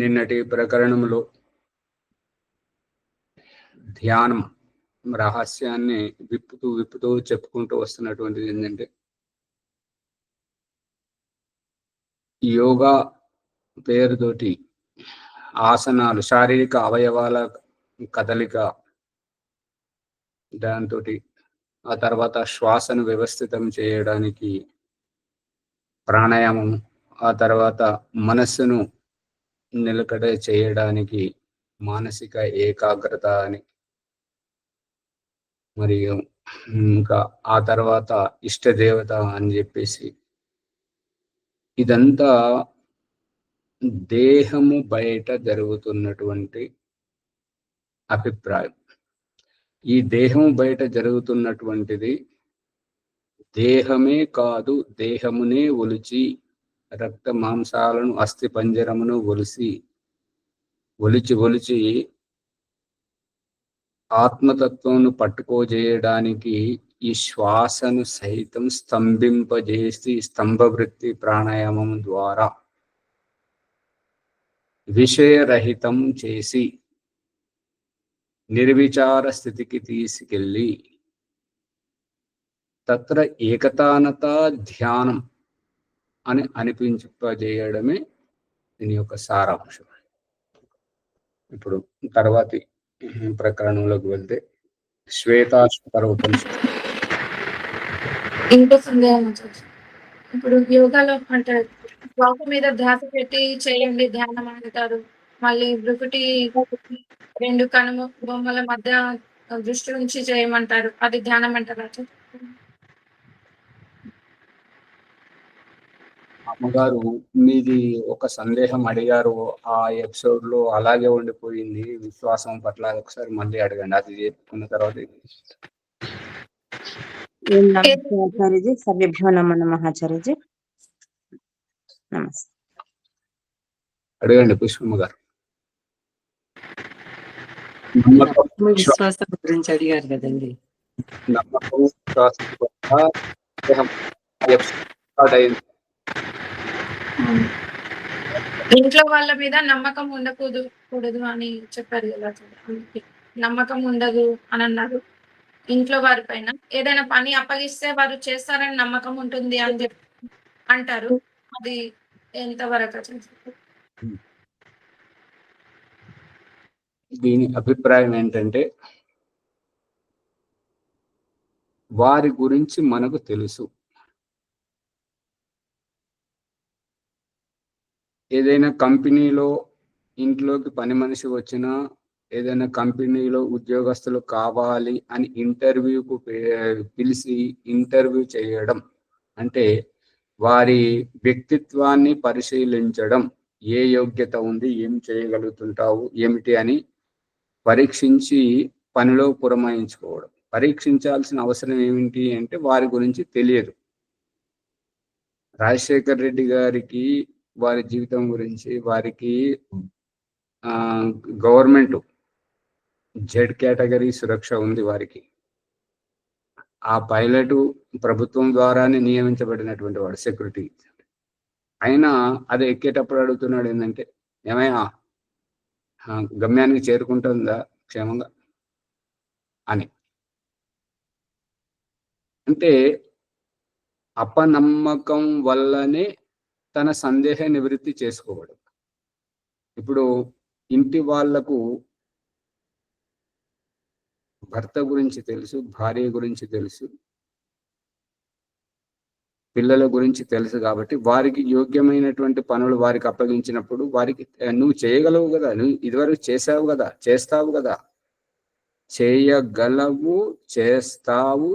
నిన్నటి ప్రకరణంలో ధ్యానం రహస్యాన్ని విప్పుతూ చెప్పుకుంటూ వస్తున్నటువంటిది ఏంటంటే, యోగా పేరుతోటి ఆసనాలు, శారీరక అవయవాల కదలిక, దాంతోటి ఆ తర్వాత శ్వాసను వ్యవస్థితం చేయడానికి ప్రాణాయామం, ఆ తర్వాత మనస్సును నిలకడ చేయడానికి మానసిక ఏకాగ్రత అని, మరియు ఇంకా ఆ తర్వాత ఇష్టదేవత అని చెప్పేసి, ఇదంతా దేహము బయట జరుగుతున్నటువంటి అభిప్రాయం. ఈ దేహం బయట జరుగుతున్నటువంటిది దేహమే కాదు, దేహమునే ఒలిచి రక్త మాంసాలను అస్థి పంజరమును ఒలిచి ఆత్మతత్వంను పట్టుకోజేయడానికి ఈ శ్వాసను సైతం స్తంభింపజేసి స్తంభవృత్తి ప్రాణాయామం ద్వారా విషయరహితం చేసి నిర్విచార స్థితికి తీసుకెళ్ళి తత్ర ఏకతానత ధ్యానం అని అనిపింపజేయడమే దీని యొక్క సారాంశం. ఇప్పుడు తర్వాతి ప్రకరణంలోకి వెళ్తే శ్వేతాశ్వతర ఉపనిషత్తు. ఇంకో సందేహం వచ్చేసి, ఇప్పుడు యోగాలో అంటే శ్వాస మీద ధ్యాస పెట్టి చేయండి ధ్యానం అంటారు. మళ్ళీ బ్రుకుటి రెండు కనుమ బొమ్మల మధ్య దృష్టి నుంచి చేయమంటారు. అది ధ్యానం అంటారా? అమ్మగారు, మీది ఒక సందేహం అడిగారు, ఆ ఎపిసోడ్ లో అలాగే ఉండిపోయింది. విశ్వాసం పట్ల ఒకసారి మళ్ళీ అడగండి. అది చెప్పుకున్న తర్వాత ఆచార్యజీ, సర్వేభ్యో నమో నమః ఆచార్యజీ. నమస్తే. అడగండి పుష్పమ్మ గారు. విశ్వాసం గురించి అడిగారు కదండి. నమ్మకం, విశ్వాసం పట్ల ఇంట్లో వాళ్ళ మీద నమ్మకం ఉండకూడదు అని చెప్పారు కదా. నమ్మకం ఉండదు అని అన్నారు. ఇంట్లో వారి పైన ఏదైనా పని అప్పగిస్తే వారు చేస్తారని నమ్మకం ఉంటుంది అని చెప్పి అంటారు. అది ఎంతవరకు? దీని అభిప్రాయం ఏంటంటే, వారి గురించి మనకు తెలుసు. ఏదైనా కంపెనీలో ఇంట్లోకి పని మనిషి వచ్చినా, ఏదైనా కంపెనీలో ఉద్యోగస్తులు కావాలి అని ఇంటర్వ్యూకు పిలిచి ఇంటర్వ్యూ చేయడం అంటే వారి వ్యక్తిత్వాన్ని పరిశీలించడం. ఏ యోగ్యత ఉంది, ఏం చేయగలుగుతుంటావు, ఏమిటి అని పరీక్షించి పనిలో పురమాయించుకోవడం. పరీక్షించాల్సిన అవసరం ఏమిటి అంటే వారి గురించి తెలియదు. రాజశేఖర్ రెడ్డి గారికి వారి జీవితం గురించి, వారికి గవర్నమెంట్ జెడ్ కేటగిరీ సురక్ష ఉంది వారికి. ఆ పైలట్ ప్రభుత్వం ద్వారానే నియమించబడినటువంటి వాడు, సెక్యూరిటీ. అయినా అది ఎక్కేటప్పుడు అడుగుతున్నాడు ఏంటంటే, ఏమయ్యా గమ్యానికి చేరుకుంటుందా క్షేమంగా అని. అంటే అపనమ్మకం వల్లనే తన సందేహ నివృత్తి చేసుకోవడం. ఇప్పుడు ఇంటి వాళ్లకు భర్త గురించి తెలుసు, భార్య గురించి తెలుసు, పిల్లల గురించి తెలుసు. కాబట్టి వారికి యోగ్యమైనటువంటి పనులు వారికి అప్పగించినప్పుడు వారికి నువ్వు చేయగలవు కదా, నువ్వు ఇదివరకు చేసావు కదా, చేస్తావు కదా, చేయగలవు, చేసావు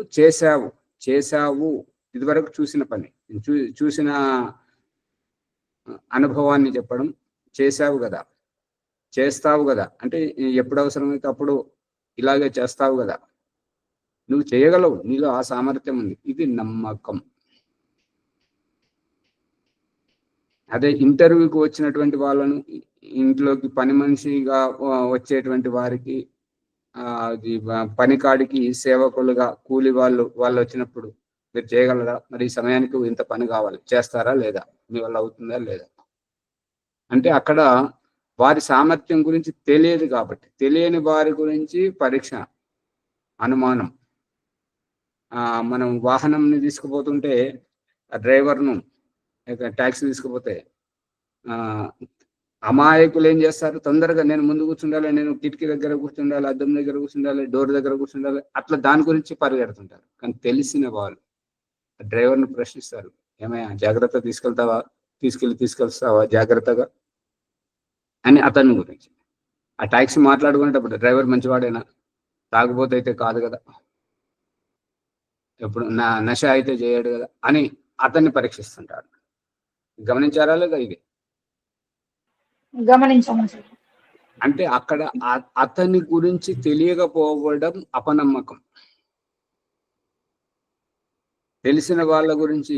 ఇదివరకు చూసిన పని, చూసిన అనుభవాన్ని చెప్పడం. చేసావు కదా, చేస్తావు కదా అంటే ఎప్పుడు అవసరమైతే అప్పుడు ఇలాగే చేస్తావు కదా, నువ్వు చేయగలవు, నీలో ఆ సామర్థ్యం ఉంది. ఇది నమ్మకం. అదే ఇంటర్వ్యూకి వచ్చినటువంటి వాళ్ళను, ఇంట్లోకి పని మనిషిగా వచ్చేటువంటి వారికి, అది పని కాడికి సేవకులుగా కూలి వాళ్ళు వచ్చినప్పుడు మీరు చేయగలరా, మరి ఈ సమయానికి ఇంత పని కావాలి, చేస్తారా లేదా, మీ వల్ల అవుతుందా లేదా అంటే అక్కడ వారి సామర్థ్యం గురించి తెలియదు కాబట్టి, తెలియని వారి గురించి పరీక్ష, అనుమానం. మనం వాహనంని తీసుకుపోతుంటే ఆ డ్రైవర్ను ట్యాక్సీ తీసుకుపోతే అమాయకులు ఏం చేస్తారు, తొందరగా నేను ముందు కూర్చుండాలి, నేను కిటికీ దగ్గర కూర్చుండాలి, అద్దం దగ్గర కూర్చుండాలి, డోర్ దగ్గర కూర్చుండాలి, అట్లా దాని గురించి పరిగెడుతుంటారు. కానీ తెలిసిన వాళ్ళు డ్రైవర్ను ప్రశ్నిస్తారు, ఏమయ్యా జాగ్రత్త తీసుకెళ్తావా జాగ్రత్తగా అని అతని గురించి. ఆ ట్యాక్సీ మాట్లాడుకునేటప్పుడు డ్రైవర్ మంచివాడేనా, తాగుబోతే అయితే కాదు కదా, ఎప్పుడు నశ అయితే చేయడు కదా అని అతన్ని పరీక్షిస్తుంటారు. గమనించారా లేదా ఇది? గమనించాము సార్. అంటే అక్కడ అతని గురించి తెలియకపోవడం అపనమ్మకం. తెలిసిన వాళ్ళ గురించి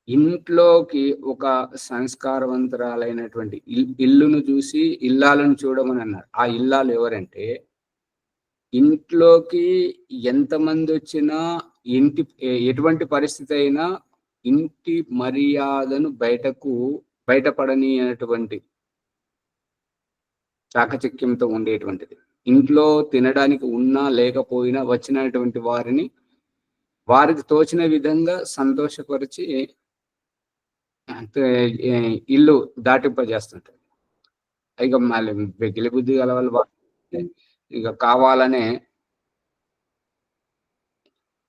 ఇంట్లోకి ఒక సంస్కారవంతురాలైనటువంటి ఇల్లును చూసి ఇల్లాలను చూడమని అన్నారు. ఆ ఇల్లాలు ఎవరంటే, ఇంట్లోకి ఎంతమంది వచ్చినా ఎటువంటి పరిస్థితి అయినా ఇంటి మర్యాదను బయటపడని చాకచక్యంతో ఉండేటువంటిది. ఇంట్లో తినడానికి ఉన్నా లేకపోయినా వచ్చినటువంటి వారికి తోచిన విధంగా సంతోషపరిచి ఇల్లు దాటింపజేస్తుంటారు. ఇక మళ్ళీ వెకిలి బుద్ధి గల వాళ్ళు ఇక కావాలనే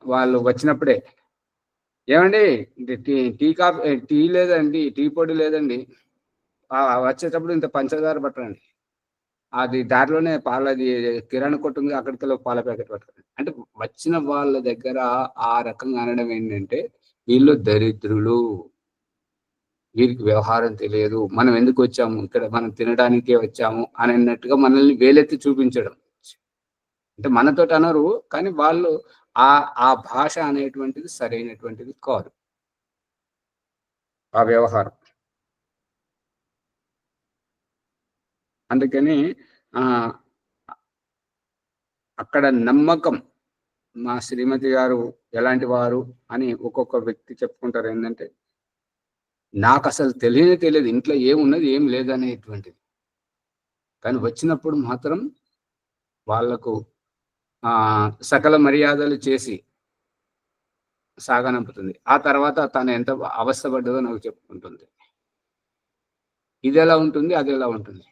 వాళ్ళు వచ్చినప్పుడే, ఏమండి టీ లేదండి, టీ పొడి లేదండి, వచ్చేటప్పుడు ఇంత పంచదార పట్టండి, అది దారిలోనే పాలది కిరాణా కొట్టు ఉంది, అక్కడికి పాల ప్యాకెట్ పట్టుకోండి అంటే వచ్చిన వాళ్ళ దగ్గర ఆ రకంగా అనడం ఏంటంటే, వీళ్ళు దరిద్రులు, వీరికి వ్యవహారం తెలియదు, మనం ఎందుకు వచ్చాము ఇక్కడ, మనం తినడానికే వచ్చాము అని అన్నట్టుగా మనల్ని వేలెత్తి చూపించడం. అంటే మనతో అనరు, కానీ వాళ్ళు ఆ భాష అనేటువంటిది సరైనటువంటిది కాదు, ఆ వ్యవహారం. అందుకని అక్కడ నమ్మకం, మా శ్రీమతి గారు ఎలాంటి వారు అని ఒక్కొక్క వ్యక్తి చెప్పుకుంటారు. ఏంటంటే, నాకు అసలు తెలియదు ఇంట్లో ఏమున్నది ఏం లేదనేటువంటిది, కానీ వచ్చినప్పుడు మాత్రం వాళ్లకు సకల మర్యాదలు చేసి సాగనంపుతుంది. ఆ తర్వాత తను ఎంత అవస్థపడ్డదో నాకు చెప్పుకుంటుంది. ఇది ఎలా ఉంటుంది, అది ఎలా ఉంటుంది?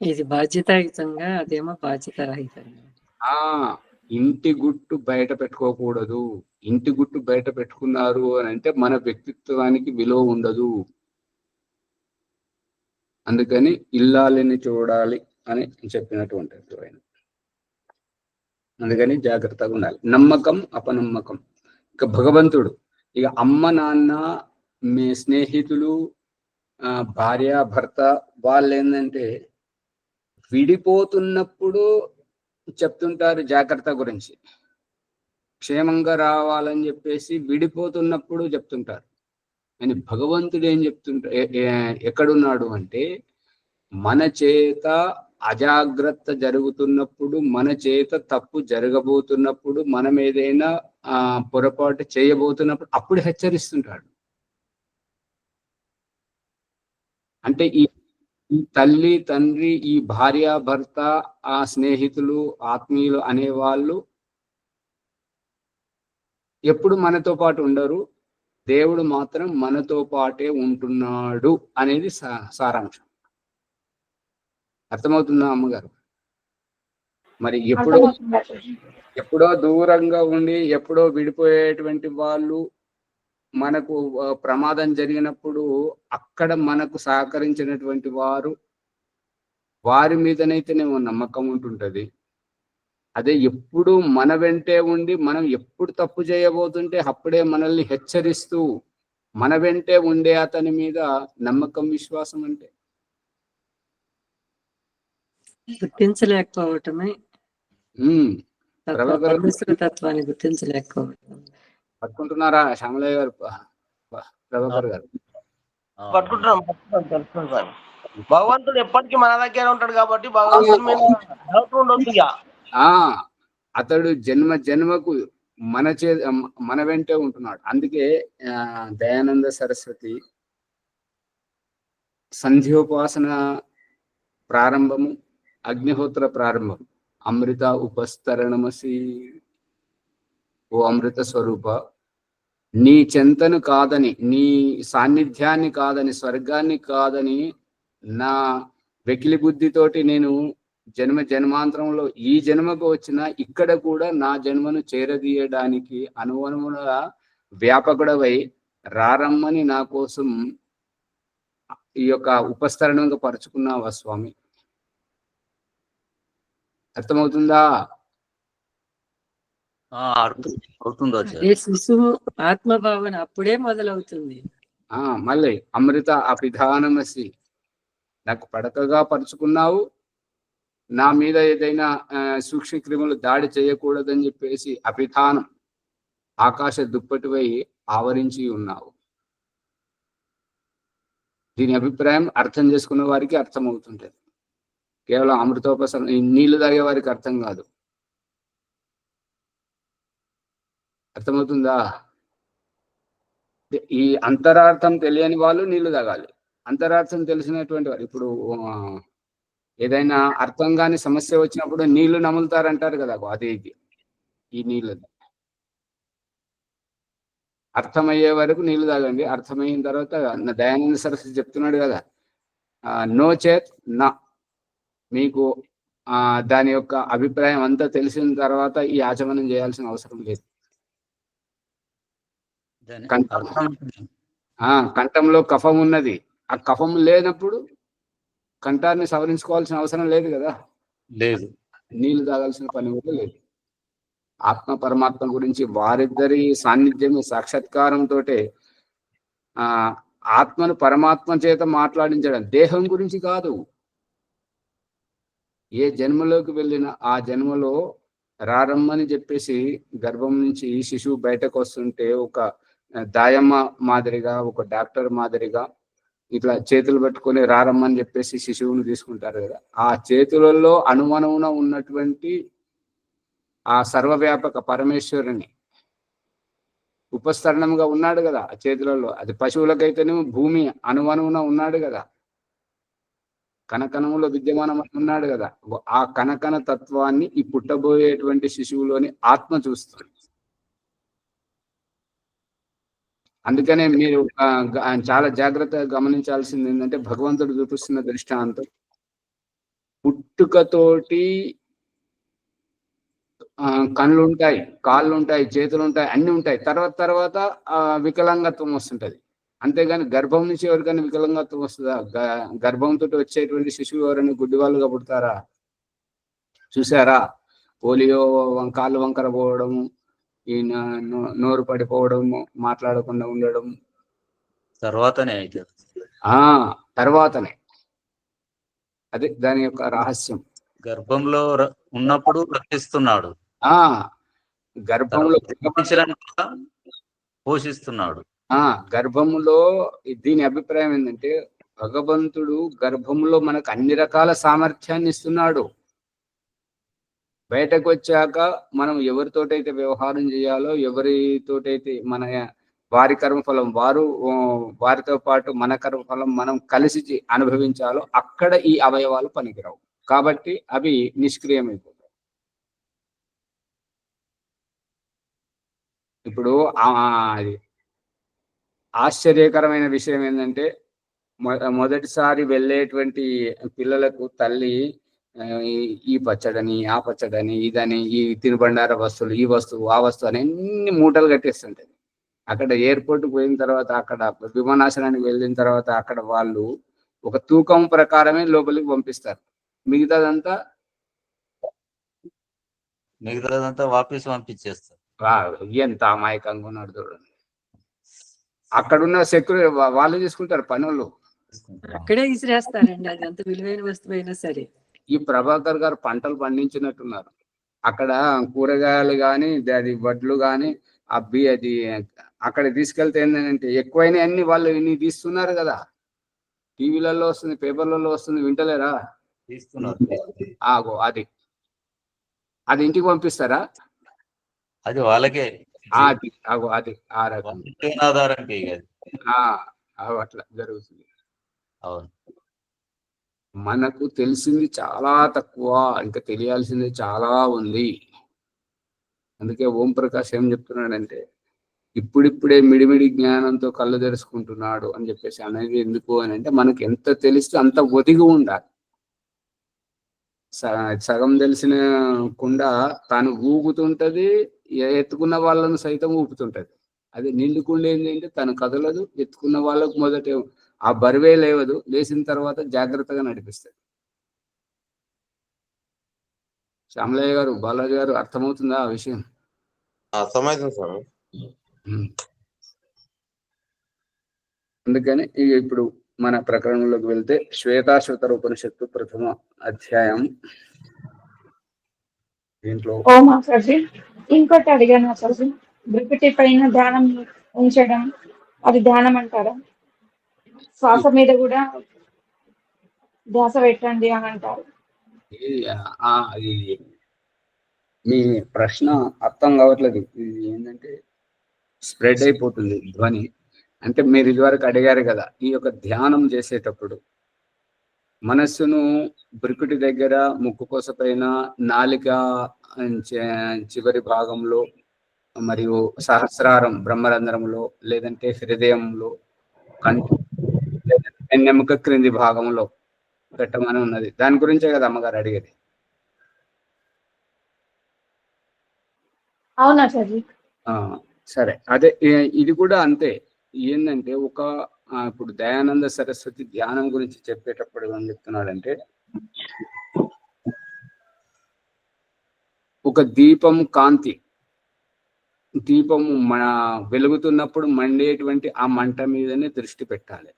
ఇది బాధ్యతాయుతంగా, అదేమో బాధ్యత రహితంగా. ఇంటి గుట్టు బయట పెట్టుకోకూడదు. ఇంటి గుట్టు బయట పెట్టుకున్నారు అని అంటే మన వ్యక్తిత్వానికి విలువ ఉండదు. అందుకని ఇల్లాలని చూడాలి అని చెప్పినటువంటి ఆయన. అందుకని జాగ్రత్తగా ఉండాలి. నమ్మకం, అపనమ్మకం. ఇక భగవంతుడు, ఇక అమ్మ నాన్న, మీ స్నేహితులు, భార్య భర్త, వాళ్ళు ఏంటంటే విడిపోతున్నప్పుడు చెప్తుంటారు జాగ్రత్త గురించి, క్షేమంగా రావాలని చెప్పేసి విడిపోతున్నప్పుడు చెప్తుంటారు. అని భగవంతుడు ఏం ఎక్కడున్నాడు అంటే, మన చేత అజాగ్రత్త జరుగుతున్నప్పుడు, మన చేత తప్పు జరగబోతున్నప్పుడు, మనం ఏదైనా పొరపాటు చేయబోతున్నప్పుడు అప్పుడు హెచ్చరిస్తుంటాడు. అంటే ఈ తల్లి తండ్రి, ఈ భార్య భర్త, ఆ స్నేహితులు, ఆత్మీయులు అనేవాళ్ళు ఎప్పుడు మనతో పాటు ఉండరు, దేవుడు మాత్రం మనతో పాటే ఉంటున్నాడు అనేది సారాంశం. అర్థమవుతుందా అమ్మగారు? మరి ఎప్పుడో దూరంగా ఉండి ఎప్పుడో విడిపోయేటువంటి వాళ్ళు మనకు ప్రమాదం జరిగినప్పుడు అక్కడ మనకు సహకరించినటువంటి వారి మీదనైతేనేమో నమ్మకం ఉంటుంటది. అదే ఎప్పుడు మన వెంటే ఉండి మనం ఎప్పుడు తప్పు చేయబోతుంటే అప్పుడే మనల్ని హెచ్చరిస్తూ మన వెంటే ఉండే అతని మీద నమ్మకం, విశ్వాసం అంటే గుర్తించలేకపోవటమే. తత్వాన్ని గుర్తించలేకపోవటం. పట్టుకుంటున్నారా శ్యామలయ్య గారు, ప్రభాకర్ గారు? పట్టుకుంటున్నాం తెలుసుకుంటాం. భగవంతుడు ఎప్పటికీ మన దగ్గర ఉంటాడు కాబట్టి భగవంతుడి మీద డౌట్ ఉండొద్దు. అతడు జన్మకు మన వెంటే ఉంటున్నాడు. అందుకే దయానంద సరస్వతి సంధ్యోపాసన ప్రారంభము, అగ్నిహోత్ర ప్రారంభం, అమృత ఉపస్తరణమసి, ఓ అమృత స్వరూప, నీ చెంతను కాదని, నీ సాన్నిధ్యాన్ని కాదని, స్వర్గాన్ని కాదని నా వెకిలి బుద్ధితోటి నేను జన్మాంతరంలో ఈ జన్మకు వచ్చిన ఇక్కడ కూడా నా జన్మను చేరదీయడానికి అనుగుణముగా వ్యాపకుడవై రారమ్మని నా కోసం ఈ యొక్క ఉపస్తరణంగా పరుచుకున్నావా స్వామి? అర్థమవుతుందా? అవుతుందో అదే శిశువు ఆత్మభావన అప్పుడే మొదలవుతుంది. మళ్ళీ అమృత అపిధానమసి, నాకు పడకగా పరుచుకున్నావు, నా మీద ఏదైనా సూక్ష్మ క్రిములు దాడి చేయకూడదని చెప్పేసి అపిధానం ఆకాశ దుప్పటిపై ఆవరించి ఉన్నావు. దీని అభిప్రాయం అర్థం చేసుకున్న వారికి అర్థమవుతుంటది. కేవలం అమృతోపసరణ నీళ్లు తాగే వారికి అర్థం కాదు. అర్థమవుతుందా? ఈ అంతరార్థం తెలియని వాళ్ళు నీళ్లు తాగాలి. అంతరార్థం తెలిసినటువంటి వారు, ఇప్పుడు ఏదైనా అర్థం కాని సమస్య వచ్చినప్పుడు నీళ్లు నములుతారంటారు కదా, అదే ఇది. ఈ నీళ్ళు అర్థమయ్యే వరకు నీళ్లు తాగండి. అర్థమైన తర్వాత దయానంద సరస్వతి చెప్తున్నాడు కదా, నో చేత్ నా, మీకు దాని యొక్క అభిప్రాయం అంతా తెలిసిన తర్వాత ఈ ఆచమనం చేయాల్సిన అవసరం లేదు. కంఠంలో కఫం ఉన్నది, ఆ కఫం లేనప్పుడు కంఠాన్ని సవరించుకోవాల్సిన అవసరం లేదు కదా, లేదు. నీళ్లు తాగాల్సిన పని కూడా లేదు. ఆత్మ పరమాత్మ గురించి వారిద్దరి సాన్నిధ్యం సాక్షాత్కారంతో ఆత్మను పరమాత్మ చేత మాట్లాడించడం, దేహం గురించి కాదు. ఏ జన్మలోకి వెళ్ళినా ఆ జన్మలో రారమ్మని చెప్పేసి గర్భం నుంచి శిశువు బయటకు వస్తుంటే ఒక దాయమ్మ మాదిరిగా, ఒక డాక్టర్ మాదిరిగా ఇట్లా చేతులు పెట్టుకొని రారమ్మని చెప్పేసి శిశువుని తీసుకుంటారు కదా, ఆ చేతులలో అనువనమున ఉన్నటువంటి ఆ సర్వవ్యాపక పరమేశ్వరుని ఉపస్తరణంగా ఉన్నాడు కదా ఆ చేతులలో. అది పశువులకైతేనేమో భూమి అనువనమున ఉన్నాడు కదా, కనకనములో విద్యమానమై ఉన్నాడు కదా. ఆ కనకన తత్వాన్ని ఈ పుట్టబోయేటువంటి శిశువులోని ఆత్మ చూస్తుంది. అందుకనే మీరు చాలా జాగ్రత్తగా గమనించాల్సింది ఏంటంటే, భగవంతుడు చూపిస్తున్న దృష్టాంతం పుట్టుకతోటి కళ్ళు ఉంటాయి, కాళ్ళు ఉంటాయి, చేతులు ఉంటాయి, అన్ని ఉంటాయి. తర్వాత వికలాంగత్వం వస్తుంటది. అంతేగాని గర్భం నుంచి ఎవరికైనా వికలాంగత్వం వస్తుందా? గర్భంతో వచ్చేటువంటి శిశువు ఎవరైనా గుడ్డి వాళ్ళుగా పుడతారా? చూసారా? పోలియో కాళ్ళు వంకర పోవడము, ఈ నోరు పడిపోవడము, మాట్లాడకుండా ఉండడం తర్వాతనే తర్వాతనే. అదే దాని యొక్క రహస్యం. గర్భంలో ఉన్నప్పుడు రక్షిస్తున్నాడు, గర్భంలో పోషిస్తున్నాడు. గర్భములో దీని అభిప్రాయం ఏంటంటే, భగవంతుడు గర్భంలో మనకు అన్ని రకాల సామర్థ్యాన్ని ఇస్తున్నాడు. బయటకు వచ్చాక మనం ఎవరితోటైతే వ్యవహారం చేయాలో, ఎవరితోటైతే వారి కర్మఫలం వారితో పాటు మన కర్మఫలం మనం కలిసి అనుభవించాలో అక్కడ ఈ అవయవాలు పనికిరావు. కాబట్టి అవి నిష్క్రియమైపోతాయి. ఇప్పుడు అది ఆశ్చర్యకరమైన విషయం ఏంటంటే, మొదటిసారి వెళ్ళేటువంటి పిల్లలకు తల్లి ఈ పచ్చడని, ఆ పచ్చడని, ఇదని, ఈ తినుబండార వస్తువులు, ఈ వస్తువు, ఆ వస్తువు అని అన్ని మూటలు కట్టేస్తుంటది. అక్కడ ఎయిర్పోర్ట్కి పోయిన తర్వాత, అక్కడ విమానాశ్రయానికి వెళ్ళిన తర్వాత అక్కడ వాళ్ళు ఒక తూకం ప్రకారమే లోపలికి పంపిస్తారు. మిగతాదంతా వాపస్ పంపించేస్తారు. ఎంత అమాయకంగా ఉన్నాడు చూడండి. అక్కడున్న సెక్యూరిటీ వాళ్ళు తీసుకుంటారు పనులు, అక్కడే ఇసిరేస్తారండి. అది ఎంత విలువైన వస్తువైనా సరే. ఈ ప్రభాకర్ గారు పంటలు పండించినట్టున్నారు. అక్కడ కూరగాయలు కానీ, అది వడ్లు కానీ, అది అక్కడ తీసుకెళ్తే ఏంటంటే ఎక్కువైనా అన్ని వాళ్ళు ఇన్ని తీస్తున్నారు కదా. టీవీలలో వస్తుంది, పేపర్లలో వస్తుంది, వింటలేరా? తీస్తున్నారు. అది ఇంటికి పంపిస్తారా? అది వాళ్ళకే అది ఆ రకం ఆధారంకే ఇక అది. అట్లా జరుగుతుంది. అవును. మనకు తెలిసింది చాలా తక్కువ, ఇంకా తెలియాల్సింది చాలా ఉంది. అందుకే ఓం ప్రకాష్ ఏం చెప్తున్నాడంటే ఇప్పుడిప్పుడే మిడిమిడి జ్ఞానంతో కళ్ళు తెరుచుకుంటున్నాడు అని చెప్పేసి అనేది ఎందుకు అని అంటే మనకి ఎంత తెలిస్తే అంత ఒదిగి ఉండాలి. సగం తెలిసిన కుండ తాను ఊగుతుంటది, ఎత్తుకున్న వాళ్ళను సైతం ఊపుతుంటది. అది నిండుకుండ ఏంటంటే తను కదలదు, ఎత్తుకున్న వాళ్ళకు మొదట ఆ బరువే లేవదు, లేచిన తర్వాత జాగ్రత్తగా నడిపిస్తుంది. శ్యామలయ్య గారు, బాలాజీ గారు, అర్థమవుతుందా ఆ విషయం? అర్థమైంది స్వామి. అందుకని ఇప్పుడు మన ప్రకరణంలోకి వెళ్తే శ్వేతాశ్వతర ఉపనిషత్తు ప్రథమ అధ్యాయం. దీంట్లో ఇంకోటి అడిగాను అసలు, బ్రిపిటి పైన ధ్యానం ఉంచడం అది ధ్యానం అంటారా? శ్వాస మీద కూడా ధ్యాస పెట్టండి అని అంటారు. అది మీ ప్రశ్న అర్థం కావట్లేదు. ఇది ఏంటంటే స్ప్రెడ్ అయిపోతుంది ధ్వని. అంటే మీరు ఇదివరకు అడిగారు కదా, ఈ యొక్క ధ్యానం చేసేటప్పుడు మనస్సును బ్రికుటి దగ్గర, ముక్కు కొసపైన, నాలిక చివరి భాగంలో, మరియు సహస్రారం బ్రహ్మరంధ్రంలో, లేదంటే హృదయంలో, వెన్నెముక క్రింది భాగంలో పెట్టమని ఉన్నది. దాని గురించే కదా అమ్మగారు అడిగేది. అవునా సార్? సరే, అదే ఇది కూడా అంతే. ఏంటంటే ఇప్పుడు దయానంద సరస్వతి ధ్యానం గురించి చెప్పేటప్పుడు ఏం చెప్తున్నాడంటే, ఒక దీపం కాంతి, దీపము వెలుగుతున్నప్పుడు మండేటువంటి ఆ మంట మీదనే దృష్టి పెట్టాలి.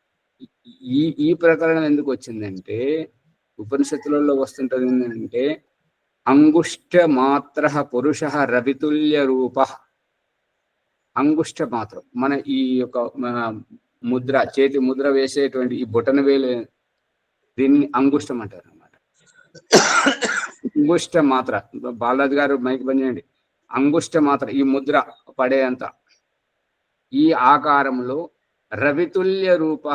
ఈ ప్రకరణం ఎందుకు వచ్చిందంటే, ఉపనిషత్తులలో వస్తుంటది ఏంటంటే అంగుష్ట మాత్ర పురుష రవితుల్య రూప. అంగుష్ట మాత్రం మన ఈ యొక్క ముద్ర, చేతి ముద్ర వేసేటువంటి ఈ బొటన వేలు, దీన్ని అంగుష్టం అంటారు అన్నమాట. అంగుష్ట మాత్ర, బాలాజీ గారు మైక్ బంద్ చేయండి. అంగుష్ట మాత్ర, ఈ ముద్ర పడేంత ఈ ఆకారంలో రవితుల్య రూప,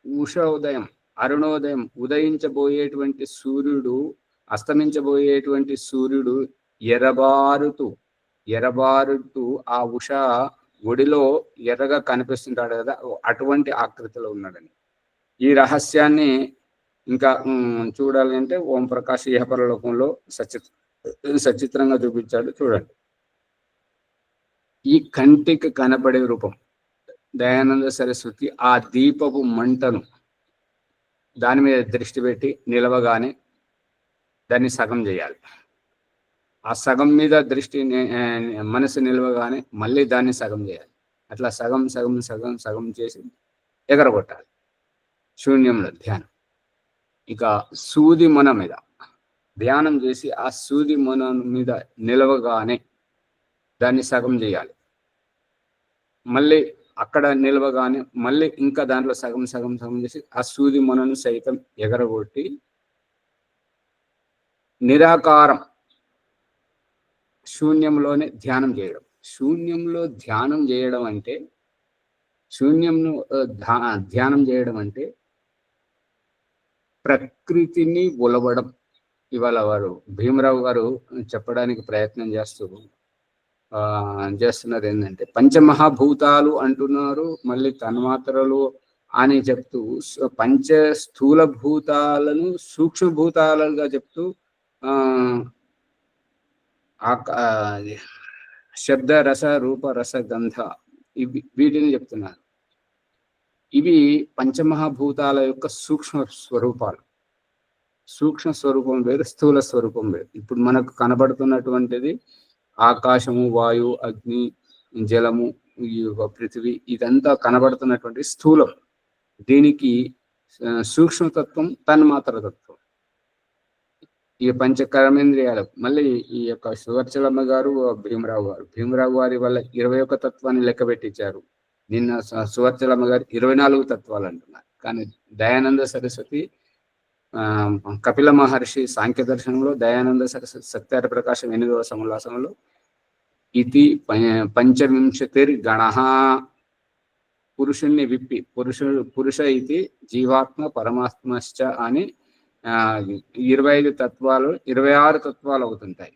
ఉషోదయం, అరుణోదయం, ఉదయించబోయేటువంటి సూర్యుడు, అస్తమించబోయేటువంటి సూర్యుడు ఎరబారుతూ ఆ ఉష ఒడిలో ఎర్రగా కనిపిస్తుంటాడు కదా, అటువంటి ఆకృతిలో ఉన్నాడని. ఈ రహస్యాన్ని ఇంకా చూడాలి అంటే ఓం ప్రకాష్ ఇహపరలోకంలో సచిత్రంగా చూపించాడు, చూడండి. ఈ కంటికి కనబడే రూపం దయానంద సరస్వతి ఆ దీపపు మంటను దాని మీద దృష్టి పెట్టి నిలవగానే దాన్ని సగం చేయాలి. ఆ సగం మీద మనసు నిలవగానే మళ్ళీ దాన్ని సగం చేయాలి. అట్లా సగం సగం సగం సగం చేసి ఎగరగొట్టాలి శూన్యంలో ధ్యానం. ఇక సూది మొన మీద ధ్యానం చేసి ఆ సూది మొన మీద నిలవగానే దాన్ని సగం చేయాలి. మళ్ళీ అక్కడ నిలవగానే మళ్ళీ ఇంకా దాంట్లో సగం సగం సగం చేసి ఆ సూది మొనను సైతం ఎగరగొట్టి నిరాకారం శూన్యంలోనే ధ్యానం చేయడం. శూన్యంలో ధ్యానం చేయడం అంటే, శూన్యంను ధ్యానం చేయడం అంటే ప్రకృతిని ఒలవడం. ఇవాళ వారు భీమరావు గారు చెప్పడానికి ప్రయత్నం చేస్తున్నది ఏంటంటే, పంచమహాభూతాలు అంటున్నారు, మళ్ళీ తన్మాత్రలు అని చెప్తూ పంచ స్థూల భూతాలను సూక్ష్మభూతాలుగా చెప్తూ శబ్ద రస రూప రస గంధ వీటిని చెప్తున్నారు. ఇవి పంచమహాభూతాల యొక్క సూక్ష్మ స్వరూపాలు. సూక్ష్మ స్వరూపం వేరు, స్థూల స్వరూపం వేరు. ఇప్పుడు మనకు కనబడుతున్నటువంటిది ఆకాశము, వాయువు, అగ్ని, జలము, ఈ పృథివీ, ఇదంతా కనబడుతున్నటువంటి స్థూలం. దీనికి సూక్ష్మతత్వం తన్మాత్ర తత్వం, ఈ పంచకర్మేంద్రియాలు. మళ్ళీ ఈ యొక్క సువర్చలమ్మ గారు, భీమరావు గారి వల్ల 21 తత్వాన్ని లెక్క పెట్టించారు. నిన్న సువర్చలమ్మ గారు 24 తత్వాలు అంటున్నారు. కానీ దయానంద సరస్వతి, కపిల మహర్షి సాంఖ్య దర్శనంలో, దయానంద సరస్వతి సత్యార ప్రకాశం 8వ సముల్లాసంలో ఇది పంచవింశతిర్గణ. పురుషుణ్ణి విప్పి పురుష ఇది జీవాత్మ పరమాత్మశ్చ అని 25 తత్వాలు 26 తత్వాలు అవుతుంటాయి.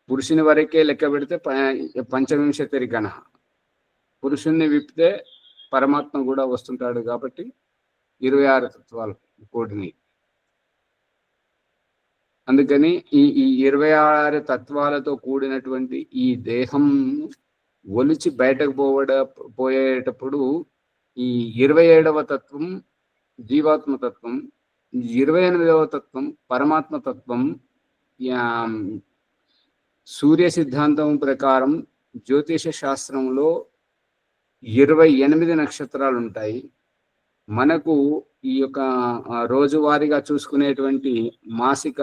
పురుషుని వరకే లెక్క పెడితే పంచవింశతిర్గణ. పురుషుణ్ణి విప్పితే పరమాత్మ కూడా వస్తుంటాడు కాబట్టి 26 తత్వాలు కూడినాయి. అందుకని ఈ 26 తత్వాలతో కూడినటువంటి ఈ దేహం ఒలిచి బయటకు పోయేటప్పుడు ఈ 27వ తత్వం జీవాత్మ తత్వం, 28వ తత్వం పరమాత్మ తత్వం. సూర్య సిద్ధాంతం ప్రకారం జ్యోతిష శాస్త్రంలో 28 నక్షత్రాలు ఉంటాయి. మనకు ఈ యొక్క రోజువారీగా చూసుకునేటువంటి మాసిక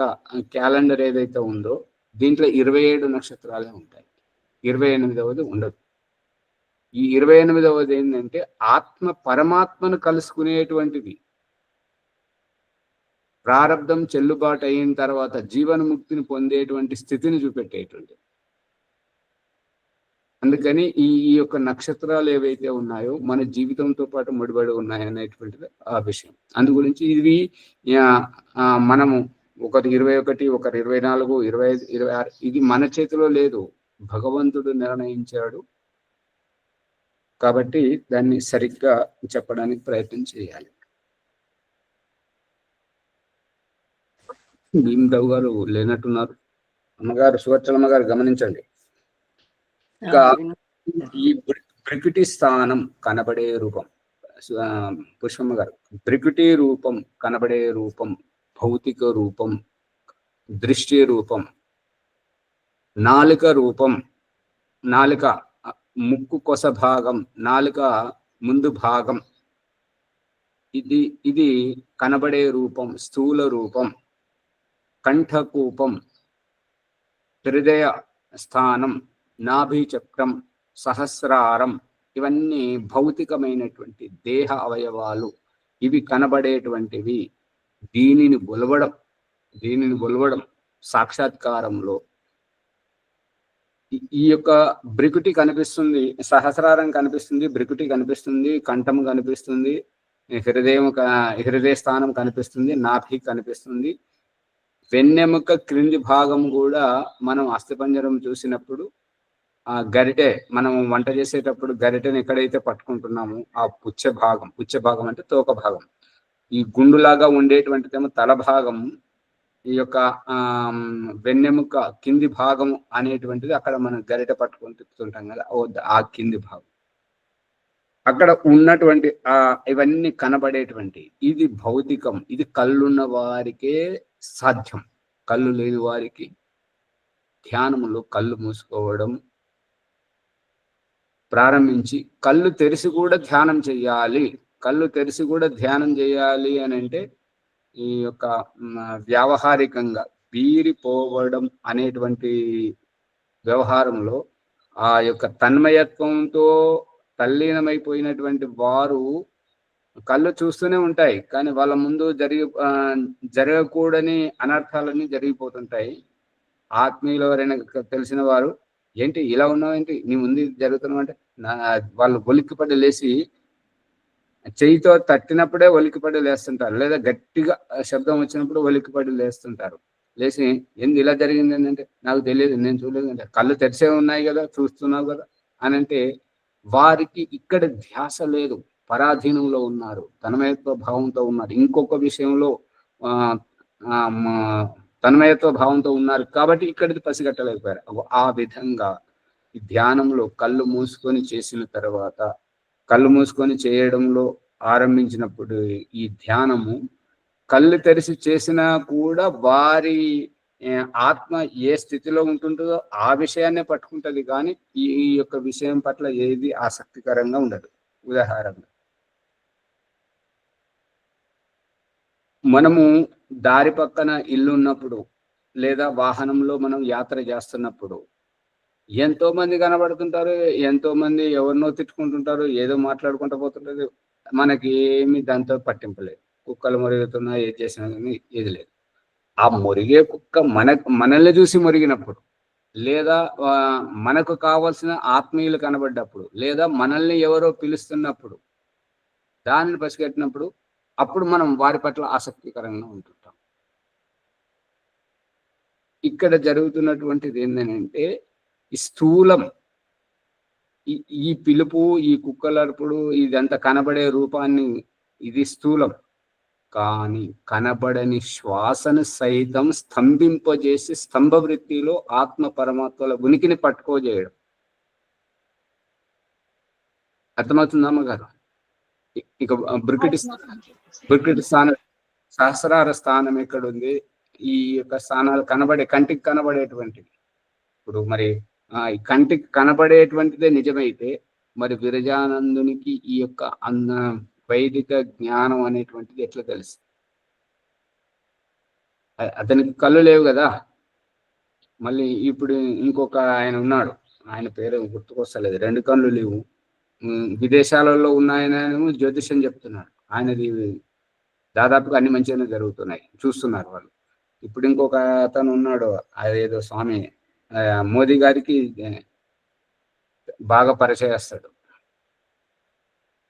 క్యాలెండర్ ఏదైతే ఉందో దీంట్లో 27 నక్షత్రాలే ఉంటాయి, 28వది ఉండదు. ఈ 28వది ఏంటంటే ఆత్మ పరమాత్మను కలుసుకునేటువంటిది. ప్రారబ్ధం చెల్లుబాటు అయిన తర్వాత జీవన్ముక్తిని పొందేటువంటి స్థితిని చూపెట్టేటువంటిది. అందుకని ఈ యొక్క నక్షత్రాలు ఏవైతే ఉన్నాయో మన జీవితంతో పాటు ముడిపడి ఉన్నాయి అనేటువంటిది ఆ విషయం. అందు గురించి ఇవి మనము ఒకరు 21, ఒకరు 24, 25, 26 ఇది మన చేతిలో లేదు, భగవంతుడు నిర్ణయించాడు. కాబట్టి దాన్ని సరిగ్గా చెప్పడానికి ప్రయత్నం చేయాలి. భీమరావు గారు లేనట్టున్నారు. అమ్మగారు సువర్చలమ్మ గారు గమనించండి. ఇంకా ఈ బ్రికుటి స్థానం కనబడే రూపం, పుష్పమ్మ గారు, బ్రికుటి రూపం కనబడే రూపం, భౌతిక రూపం, దృష్టి రూపం, నాలుక రూపం, నాలుక ముక్కు కొస భాగం, నాలుక ముందు భాగం, ఇది కనబడే రూపం, స్థూల రూపం, కంఠకూపం, హృదయ స్థానం, నాభి చక్రం, సహస్రారం, ఇవన్నీ భౌతికమైనటువంటి దేహ అవయవాలు. ఇవి కనబడేటువంటివి. దీనిని బొలవడం సాక్షాత్కారంలో ఈ యొక్క బ్రికుటి కనిపిస్తుంది, సహస్రారం కనిపిస్తుంది, బ్రికుటి కనిపిస్తుంది, కంఠం కనిపిస్తుంది, హృదయ స్థానం కనిపిస్తుంది, నాభి కనిపిస్తుంది. వెన్నెముక క్రింది భాగం కూడా మనం అస్థిపంజరం చూసినప్పుడు ఆ గరిటె, మనం వంట చేసేటప్పుడు గరిటెని ఎక్కడైతే పట్టుకుంటున్నామో ఆ పుచ్చ భాగం అంటే తోక భాగం, ఈ గుండులాగా ఉండేటువంటిదేమో తల భాగం, ఈ యొక్క వెన్నెముక కింది భాగం అనేటువంటిది అక్కడ మనం గరిటె పట్టుకొని తిప్పుతుంటాం కదా, ఆ కింది భాగం. అక్కడ ఉన్నటువంటి ఇవన్నీ కనబడేటువంటి ఇది భౌతికం. ఇది కళ్ళున్న వారికే సాధ్యం. కళ్ళు లేని వారికి ధ్యానములో కళ్ళు మూసుకోవడం ప్రారంభించి కళ్ళు తెరిచి కూడా ధ్యానం చేయాలి. కళ్ళు తెరిచి కూడా ధ్యానం చేయాలి అని అంటే ఈ యొక్క వ్యావహారికంగా బీరిపోవడం అనేటువంటి వ్యవహారంలో ఆ యొక్క తన్మయత్వంతో తల్లీనమైపోయినటువంటి వారు కళ్ళు చూస్తూనే ఉంటాయి, కానీ వాళ్ళ ముందు జరగకూడని అనర్థాలన్నీ జరిగిపోతుంటాయి. ఆత్మీయులు ఎవరైనా తెలిసిన వారు, ఏంటి ఇలా ఉన్నావు, ఏంటి నీ ముందు జరుగుతున్నావు అంటే వాళ్ళు ఒలిక్కిపడి లేచి చెయ్యితో తట్టినప్పుడే ఒలిక్కిపడి లేస్తుంటారు, లేదా గట్టిగా శబ్దం వచ్చినప్పుడు ఒలిక్కిపడి లేస్తుంటారు. లేచి ఏంది ఇలా జరిగింది అంటే నాకు తెలియదు, నేను చూడలేదు అంటే, కళ్ళు తెరిసే ఉన్నాయి కదా, చూస్తున్నావు కదా అని అంటే వారికి ఇక్కడ ధ్యాస లేదు, పరాధీనంలో ఉన్నారు, తన్మయత్వ భావంతో ఉన్నారు, ఇంకొక విషయంలో తన్మయత్వ భావంతో ఉన్నారు కాబట్టి ఇక్కడిది పసిగట్టలేకపోయారు. ఆ విధంగా ఈ ధ్యానంలో కళ్ళు మూసుకొని చేసిన తర్వాత, కళ్ళు మూసుకొని చేయడంలో ఆరంభించినప్పుడు ఈ ధ్యానము కళ్ళు తెరిచి చేసినా కూడా వారి ఆత్మ ఏ స్థితిలో ఉంటుందో ఆ విషయాన్నే పట్టుకుంటుంది, కానీ ఈ యొక్క విషయం పట్ల ఏది ఆసక్తికరంగా ఉండదు. ఉదాహరణగా మనము దారి పక్కన ఇల్లు ఉన్నప్పుడు లేదా వాహనంలో మనం యాత్ర చేస్తున్నప్పుడు ఎంతో మంది కనబడుతుంటారు, ఎంతో మంది ఎవరినో తిట్టుకుంటుంటారు, ఏదో మాట్లాడుకుంటూ పోతుంటారు, మనకి ఏమి దాంతో పట్టింపలేదు. కుక్కలు మొరుగుతున్నా ఏది చేసినా కానీ ఏది లేదు. ఆ మొరిగే కుక్క మనల్ని చూసి మొరిగినప్పుడు, లేదా మనకు కావలసిన ఆత్మీయులు కనబడ్డప్పుడు, లేదా మనల్ని ఎవరో పిలుస్తున్నప్పుడు, దానిని పసిగట్టినప్పుడు అప్పుడు మనం వారి పట్ల ఆసక్తికరంగా ఉంటుంటాం. ఇక్కడ జరుగుతున్నటువంటిది ఏంటంటే ఈ స్థూలం, ఈ పిలుపు, ఈ కుక్కలర్పుడు, ఇదంతా కనబడే రూపాన్ని, ఇది స్థూలం. కానీ కనబడని శ్వాసను సైతం స్తంభింపజేసి స్తంభ వృత్తిలో ఆత్మ పరమాత్మల ఉనికిని పట్టుకోజేయడం. అర్థమవుతుందమ్మ గారు? ఇక బ్రికిటి స్థానం, సహస్రార స్థానం ఎక్కడుంది? ఈ యొక్క స్థానాలు కంటికి కనబడేటువంటివి. ఇప్పుడు మరి ఈ కంటికి కనబడేటువంటిదే నిజమైతే మరి విరజానందునికి ఈ యొక్క వైదిక జ్ఞానం అనేటువంటిది ఎట్లా తెలుసు? అతనికి కళ్ళు లేవు కదా. మళ్ళీ ఇప్పుడు ఇంకొక ఆయన ఉన్నాడు, ఆయన పేరు గుర్తుకొస్తలేదు, 2 కళ్ళు లేవు, విదేశాలలో ఉన్న ఆయనేమో జ్యోతిష్యం చెప్తున్నాడు. ఆయనది దాదాపుగా అన్ని మంచిగానే జరుగుతున్నాయి, చూస్తున్నారు వాళ్ళు. ఇప్పుడు ఇంకొక అతను ఉన్నాడు, అదేదో స్వామి మోదీ గారికి బాగా పరిచయస్తాడు,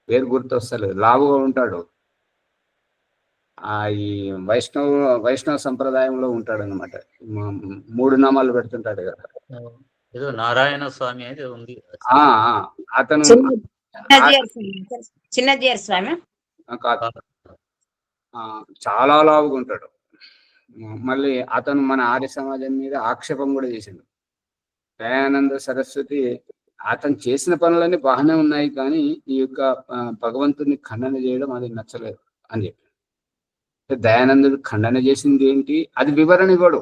పేరు గుర్తొస్తలేదు, లావుగా ఉంటాడు. ఈ వైష్ణవ సంప్రదాయంలో ఉంటాడు అనమాట. 3 నామాలు పెడుతుంటాడు కదా, ఏదో నారాయణ స్వామి అయితే ఉంది. అతను చిన్నజీయర్ స్వామి చాలా లావుగా ఉంటాడు. మళ్ళీ అతను మన ఆర్య సమాజం మీద ఆక్షేపం కూడా చేసిండు. దయానంద సరస్వతి అతను చేసిన పనులన్నీ బాగానే ఉన్నాయి, కానీ ఈ యొక్క భగవంతుని ఖండన చేయడం అది నచ్చలేదు అని చెప్పి. దయానందుడు ఖండన చేసింది ఏంటి, అది వివరణ ఇవ్వడు,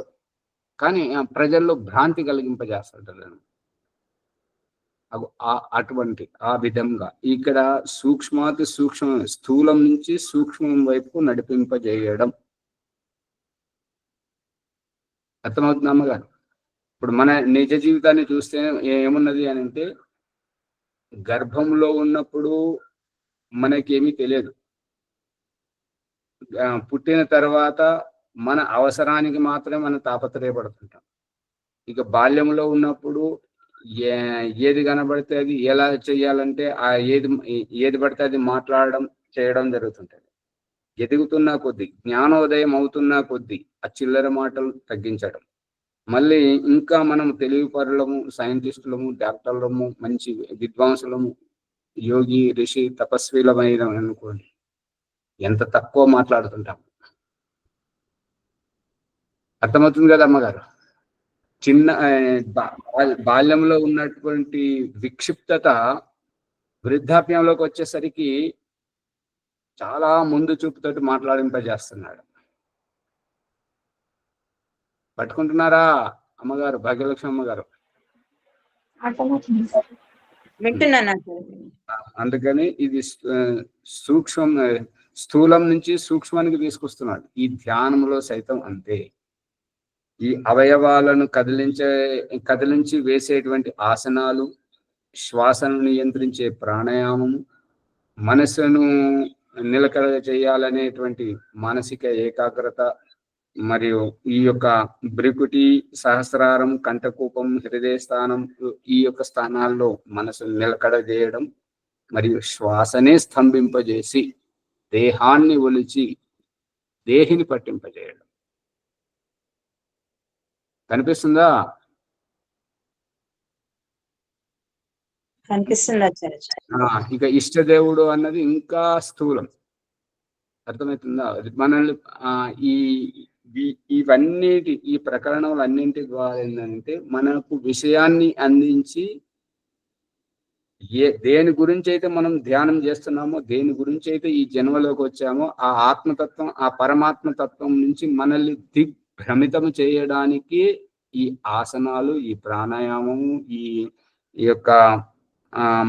కానీ ప్రజల్లో భ్రాంతి కలిగింపజేస్తాడు. అటువంటి ఆ విధంగా ఇక్కడ సూక్ష్మాతి సూక్ష్మం, స్థూలం నుంచి సూక్ష్మం వైపు నడిపింపజేయడం. అర్థమవుతుంది అమ్మగారు? ఇప్పుడు మన నిజ జీవితాన్ని చూస్తే ఏమున్నది అని అంటే, గర్భంలో ఉన్నప్పుడు మనకేమీ తెలియదు. పుట్టిన తర్వాత మన అవసరానికి మాత్రమే మనం తాపత్రయపడుతుంటాం. ఇక బాల్యంలో ఉన్నప్పుడు ఏది కనబడితే అది ఎలా చేయాలంటే ఏది పడితే అది మాట్లాడడం చేయడం జరుగుతుంటుంది. ఎదుగుతున్నా కొద్దీ, జ్ఞానోదయం అవుతున్నా కొద్దీ ఆ చిల్లర మాటలు తగ్గించడం. మళ్ళీ ఇంకా మనం తెలివి పరులము, సైంటిస్టులము, డాక్టర్లము, మంచి విద్వాంసులము, యోగి, ఋషి, తపస్వీలమైన అనుకోండి, ఎంత తక్కువ మాట్లాడుతుంటాం. అర్థమవుతుంది కదా అమ్మగారు? చిన్న బాల్యంలో ఉన్నటువంటి విక్షిప్తత వృద్ధాప్యంలోకి వచ్చేసరికి చాలా ముందు చూపుతోటి మాట్లాడింపజేస్తున్నాడు. పట్టుకుంటున్నారా అమ్మగారు, భాగ్యలక్ష్మి అమ్మగారు? అందుకని ఇది స్థూలం నుంచి సూక్ష్మానికి తీసుకొస్తున్నాడు. ఈ ధ్యానంలో సైతం అంతే. ఈ అవయవాలను కదిలించి వేసేటువంటి ఆసనాలు, శ్వాసను నియంత్రించే ప్రాణాయామము, మనసును నిలకడ చేయాలనేటువంటి మానసిక ఏకాగ్రత, మరియు ఈ యొక్క బ్రికుటి, సహస్రారం, కంఠకూపం, హృదయ స్థానం, ఈ యొక్క స్థానాల్లో మనసును నిలకడ చేయడం, మరియు శ్వాసనే స్తంభింపజేసి దేహాన్ని ఒలిచి దేహిని పట్టింపజేయడం. కనిపిస్తుందా? ఇక ఇష్టదేవుడు అన్నది ఇంకా స్థూలం. అర్థమవుతుందా? మనల్ని ఇవన్నిటి, ఈ ప్రకరణాలు అన్నింటి ద్వారా ఏంటంటే మనకు విషయాన్ని అందించి దేని గురించి అయితే మనం ధ్యానం చేస్తున్నామో, దేని గురించి అయితే ఈ జన్మలోకి వచ్చామో, ఆ ఆత్మతత్వం, ఆ పరమాత్మ తత్వం నుంచి మనల్ని దిగ్భ్రమితం చేయడానికి ఈ ఆసనాలు, ఈ ప్రాణాయామము, ఈ యొక్క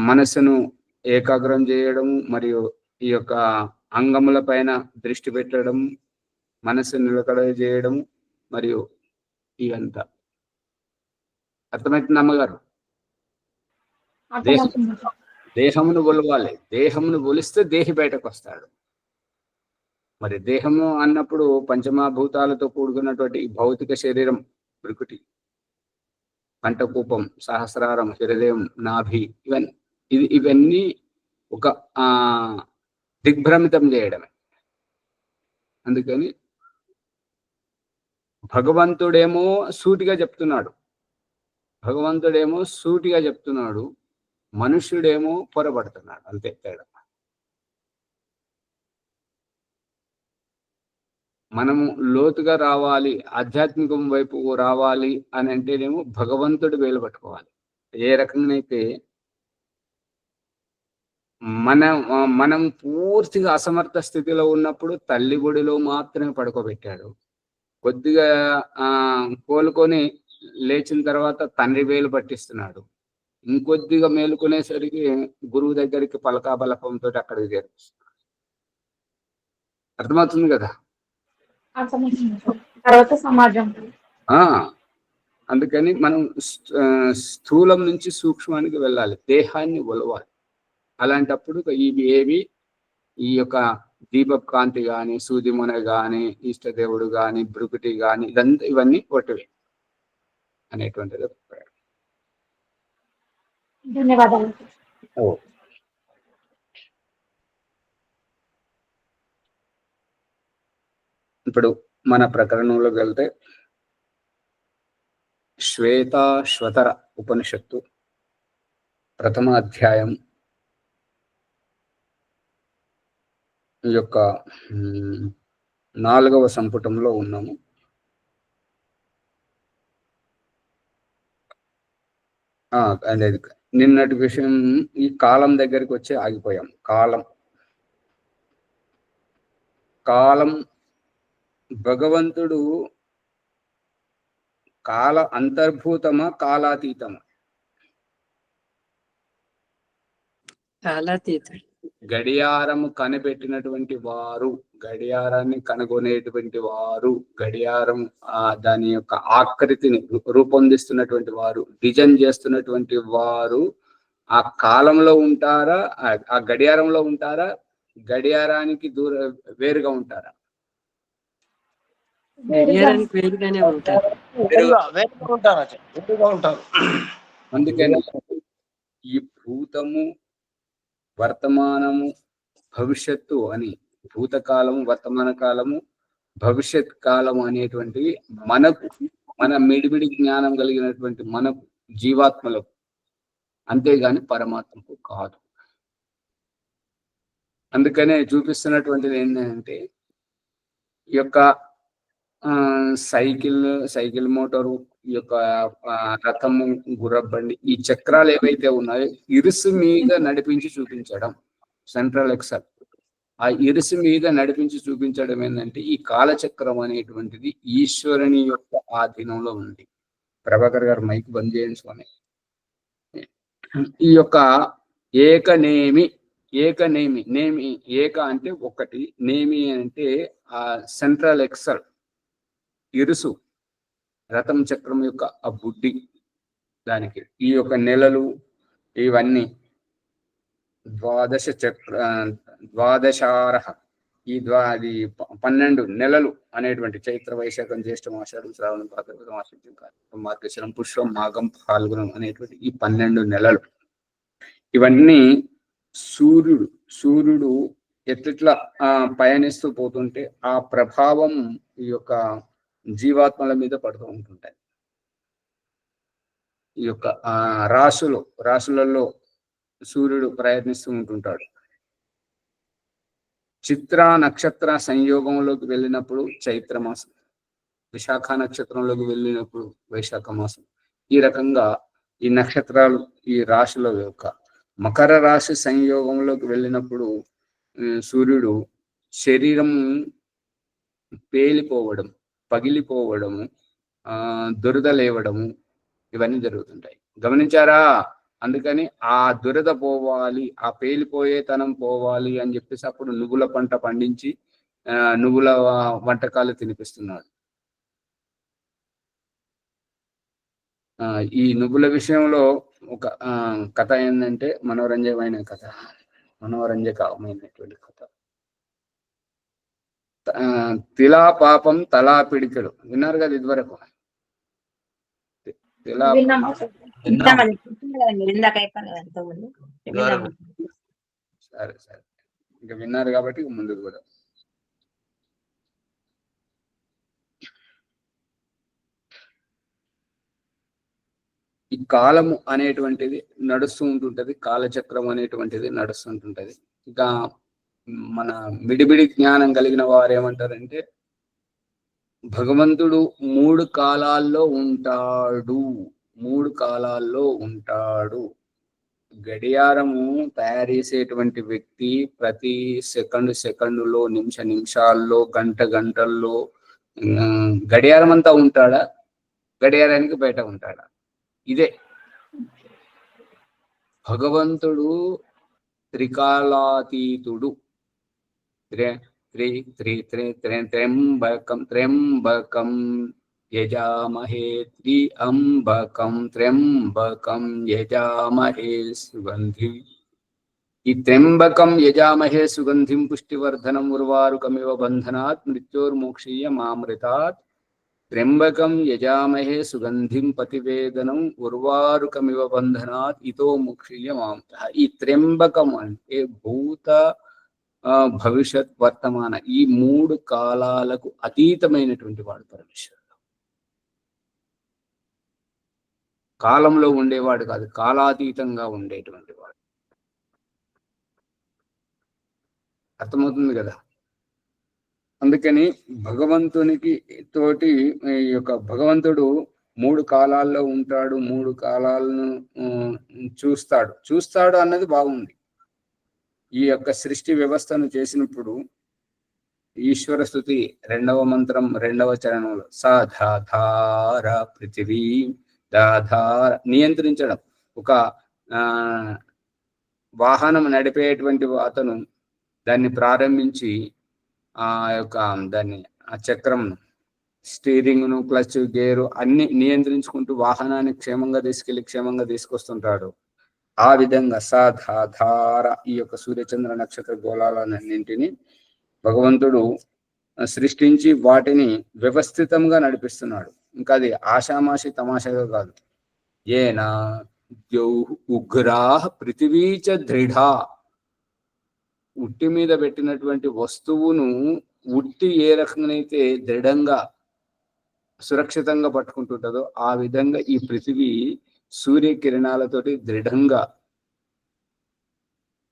మనసును ఏకాగ్రం చేయడం, మరియు ఈ యొక్క అంగముల పైన దృష్టి పెట్టడం, మనసు నిలకడ చేయడం, మరియు ఇవంతా. అర్థమవుతుంది అమ్మగారు? దేహమును ఒలవాలి. దేహమును ఒలిస్తే దేహి బయటకు వస్తాడు. మరి దేహము అన్నప్పుడు పంచమభూతాలతో కూడుకున్నటువంటి భౌతిక శరీరం బ్రికుటి, కంఠకూపం, సహస్రారం, హృదయం, నాభి, ఇవన్నీ ఒక దిగ్భ్రమితం చేయడమే. అందుకని భగవంతుడేమో సూటిగా చెప్తున్నాడు, మనుష్యుడేమో పొరబడుతున్నాడు. అంతే తేడా. మనము లోతుగా రావాలి, ఆధ్యాత్మికం వైపు రావాలి అని అంటేనేమో భగవంతుడు వేలు పట్టుకోవాలి. ఏ రకంగానైతే మనం పూర్తిగా అసమర్థ స్థితిలో ఉన్నప్పుడు తల్లి గుడిలో మాత్రమే పడుకోబెట్టాడు. కొద్దిగా కోలుకొని లేచిన తర్వాత తండ్రి వేలు పట్టిస్తున్నాడు. ఇంకొద్దిగా మేలుకునేసరికి గురువు దగ్గరికి పలకా బలపంతో అక్కడికి చేరుస్తున్నాడు. అర్థమవుతుంది కదా? తర్వాత సమాజం. అందుకని మనం స్థూలం నుంచి సూక్ష్మానికి వెళ్ళాలి, దేహాన్ని ఒలవాలి. అలాంటప్పుడు ఏవి ఈ యొక్క దీపపు కాంతి గాని, సూదిమున గాని, ఇష్టదేవుడు గాని, భృకుటి గాని, ఇవన్నీ కొట్టవి అనేటువంటిది అభిప్రాయం. ధన్యవాదాలు. ఇప్పుడు మన ప్రకరణంలోకి వెళ్తే శ్వేతాశ్వతర ఉపనిషత్తు ప్రథమ అధ్యాయం ఈ యొక్క 4వ సంపుటంలో ఉన్నాము. అనేది నిన్నటి విషయం ఈ కాలం దగ్గరికి వచ్చి ఆగిపోయాం. కాలం భగవంతుడు కాల అంతర్భూతమా కాలాతీతమా? కాలాతీతం. గడియారము కనిపెట్టినటువంటి వారు, గడియారాన్ని కనుగొనేటువంటి వారు, గడియారం దాని యొక్క ఆకృతిని రూపొందిస్తున్నటువంటి వారు, డిజైన్ చేస్తున్నటువంటి వారు ఆ కాలంలో ఉంటారా, ఆ గడియారంలో ఉంటారా, గడియారానికి వేరుగా ఉంటారా? గడియారానికి వేరుగానే ఉంటారు. అందుకని ఈ భూతము, వర్తమానము, భవిష్యత్తు అని, భూతకాలము, వర్తమాన కాలము, భవిష్యత్ కాలము అనేటువంటివి మన మిడిమిడి జ్ఞానం కలిగినటువంటి మనకు, జీవాత్మలకు, అంతేగాని పరమాత్మకు కాదు. అందుకనే ఏంటంటే ఈ యొక్క సైకిల్ మోటారు, ఈ యొక్క రథము, గుర్రబండి, ఈ చక్రాలు ఏవైతే ఉన్నాయో ఇరుసు మీద నడిపించి చూపించడం సెంట్రల్ ఎక్సెల్. ఆ ఇరుసు మీద నడిపించి చూపించడం ఏంటంటే ఈ కాలచక్రం అనేటువంటిది ఈశ్వరుని యొక్క ఆధీనంలో ఉంది. ప్రభాకర్ గారు మైక్ బంద్ చేయండి స్వామి. ఈ యొక్క ఏకనేమి ఏక అంటే ఒకటి, నేమి అంటే ఆ సెంట్రల్ ఎక్సెల్, ఇరుసు, రథం చక్రం యొక్క ఆ బుడ్డి, దానికి ఈ యొక్క నెలలు ఇవన్నీ ద్వాదశార, ఈ 12 నెలలు అనేటువంటి చైత్ర, వైశాఖం, జ్యేష్ఠం, ఆషాఢం, శ్రావణం, భాద్రపదం, ఆశ్వీజం, కార్తీకం, మార్గశిరం, పుష్యం, మాఘం, ఫాల్గుణం అనేటువంటి ఈ 12 నెలలు. ఇవన్నీ సూర్యుడు ఎట్లా పయనిస్తూ పోతుంటే ఆ ప్రభావం ఈ యొక్క జీవాత్మల మీద పడుతూ ఉంటుంటాయి. ఈ యొక్క రాశులలో సూర్యుడు ప్రయత్నిస్తూ ఉంటుంటాడు. చిత్ర నక్షత్ర సంయోగంలోకి వెళ్ళినప్పుడు చైత్రమాసం, విశాఖ నక్షత్రంలోకి వెళ్ళినప్పుడు వైశాఖ మాసం. ఈ రకంగా ఈ నక్షత్రాలు, ఈ రాశుల యొక్క మకర రాశి సంయోగంలోకి వెళ్ళినప్పుడు సూర్యుడు శరీరం పేలిపోవడం, పగిలిపోవడము, దురద లేవడము, ఇవన్నీ జరుగుతుంటాయి. గమనించారా? అందుకని ఆ దురద పోవాలి, ఆ పేలిపోయేతనం పోవాలి అని చెప్పేసి అప్పుడు నువ్వుల పంట పండించి నువ్వుల వంటకాలు తినిపిస్తున్నాడు. ఈ నువ్వుల విషయంలో ఒక కథ ఏంటంటే మనోరంజకమైనటువంటి కథ. తిలా పాపం తలా పిడికెడు, విన్నారు కదా ఇదివరకు. ఎలా విన్నాం సార్. విన్నాం. విన్నామని చెప్పింది కదా మీరు ఇందాక అయిపోయింది కదా ఎంతమంది విన్నాము. సరే సరే, ఇంకా విన్నారు కాబట్టి ఇక ముందుకు కూడా ఈ కాలము అనేటువంటిది నడుస్తూ ఉంటుంటది, కాలచక్రం అనేటువంటిది నడుస్తుంటుంటది. ఇక మన మిడిమిడి జ్ఞానం కలిగిన వారు ఏమంటారంటే భగవంతుడు 3 కాలాల్లో ఉంటాడు, 3 కాలాల్లో ఉంటాడు. గడియారము తయారు చేసేటువంటి వ్యక్తి ప్రతి సెకండులో, నిమిషాల్లో, గంటల్లో గడియారం అంతా ఉంటాడా, గడియారానికి బయట ఉంటాడా? ఇదే భగవంతుడు త్రికాలాతీతుడు. త్ర్యంబకం యజామహే త్ర్యంబకం యజామహే సుగంధిం. ఈ త్ర్యంబకం యజామహే సుగంధిం పుష్టివర్ధనం ఉర్వారుకమివ బంధనాత్ మృత్యోర్మోక్షీయ మామృతాత్. త్ర్యంబకం యజామహే సుగంధిం పతివేదనం ఉర్వారుకమివ బంధనాత్ ఇతో మోక్షీయ మామృతః. ఈ త్ర్యంబకం అంటే భూత భవిష్యత్ వర్తమాన ఈ 3 కాలాలకు అతీతమైనటువంటి వాడు పరమేశ్వరుడు. కాలంలో ఉండేవాడు కాదు, కాలాతీతంగా ఉండేటువంటి వాడు. అర్థమవుతుంది కదా? అందుకని భగవంతునికి తోటి ఈ యొక్క భగవంతుడు 3 కాలాల్లో ఉంటాడు, 3 కాలాలను చూస్తాడు అన్నది బాగుంది. ఈ యొక్క సృష్టి వ్యవస్థను చేసినప్పుడు ఈశ్వర స్తుతి 2వ మంత్రం 2వ చరణంలో సాధాధార పృథివీ దాధార నియంత్రించడం. ఒక వాహనం నడిపేటువంటి అతను దాన్ని ప్రారంభించి ఆ చక్రం, స్టీరింగ్ను, క్లచ్, గేరు అన్ని నియంత్రించుకుంటూ వాహనాన్ని క్షేమంగా తీసుకొస్తుంటాడు. ఆ విధంగా సాధాధార ఈ యొక్క సూర్యచంద్ర నక్షత్ర గోళాలన్నింటినీ భగవంతుడు సృష్టించి వాటిని వ్యవస్థితంగా నడిపిస్తున్నాడు. ఇంకా అది ఆషామాషి తమాషగా కాదు. ఏనా ఉగ్రాహ పృథివీచ దృఢా. ఉట్టి మీద పెట్టినటువంటి వస్తువును ఉట్టి ఏ రకంగానైతే దృఢంగా సురక్షితంగా పట్టుకుంటుంటుందో ఆ విధంగా ఈ పృథివీ సూర్యకిరణాలతోటి దృఢంగా